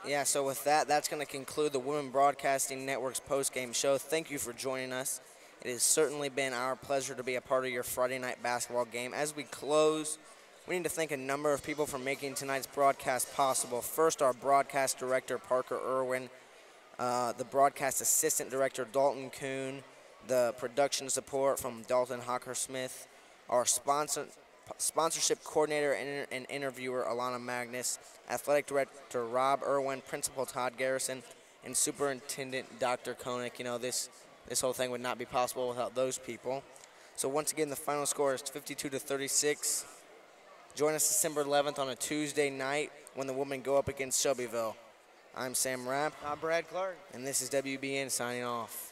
[SPEAKER 1] Yeah, so with that, that's going to conclude the Women Broadcasting Network's postgame show. Thank you for joining us. It has certainly been our pleasure to be a part of your Friday night basketball game. As we close, we need to thank a number of people for making tonight's broadcast possible. First, our broadcast director, Parker Irwin, the broadcast assistant director, Dalton Kuhn, the production support from Dalton Hockersmith, our sponsorship coordinator and interviewer, Alana Magnus, athletic director, Rob Irwin, principal, Todd Garrison, and superintendent, Dr. Koenig. You know, this whole thing would not be possible without those people. So once again, the final score is 52-36. Join us December 11th on a Tuesday night when the Women go up against Shelbyville. I'm Sam Rapp.
[SPEAKER 2] I'm Brad Clark.
[SPEAKER 1] And this is WBN signing off.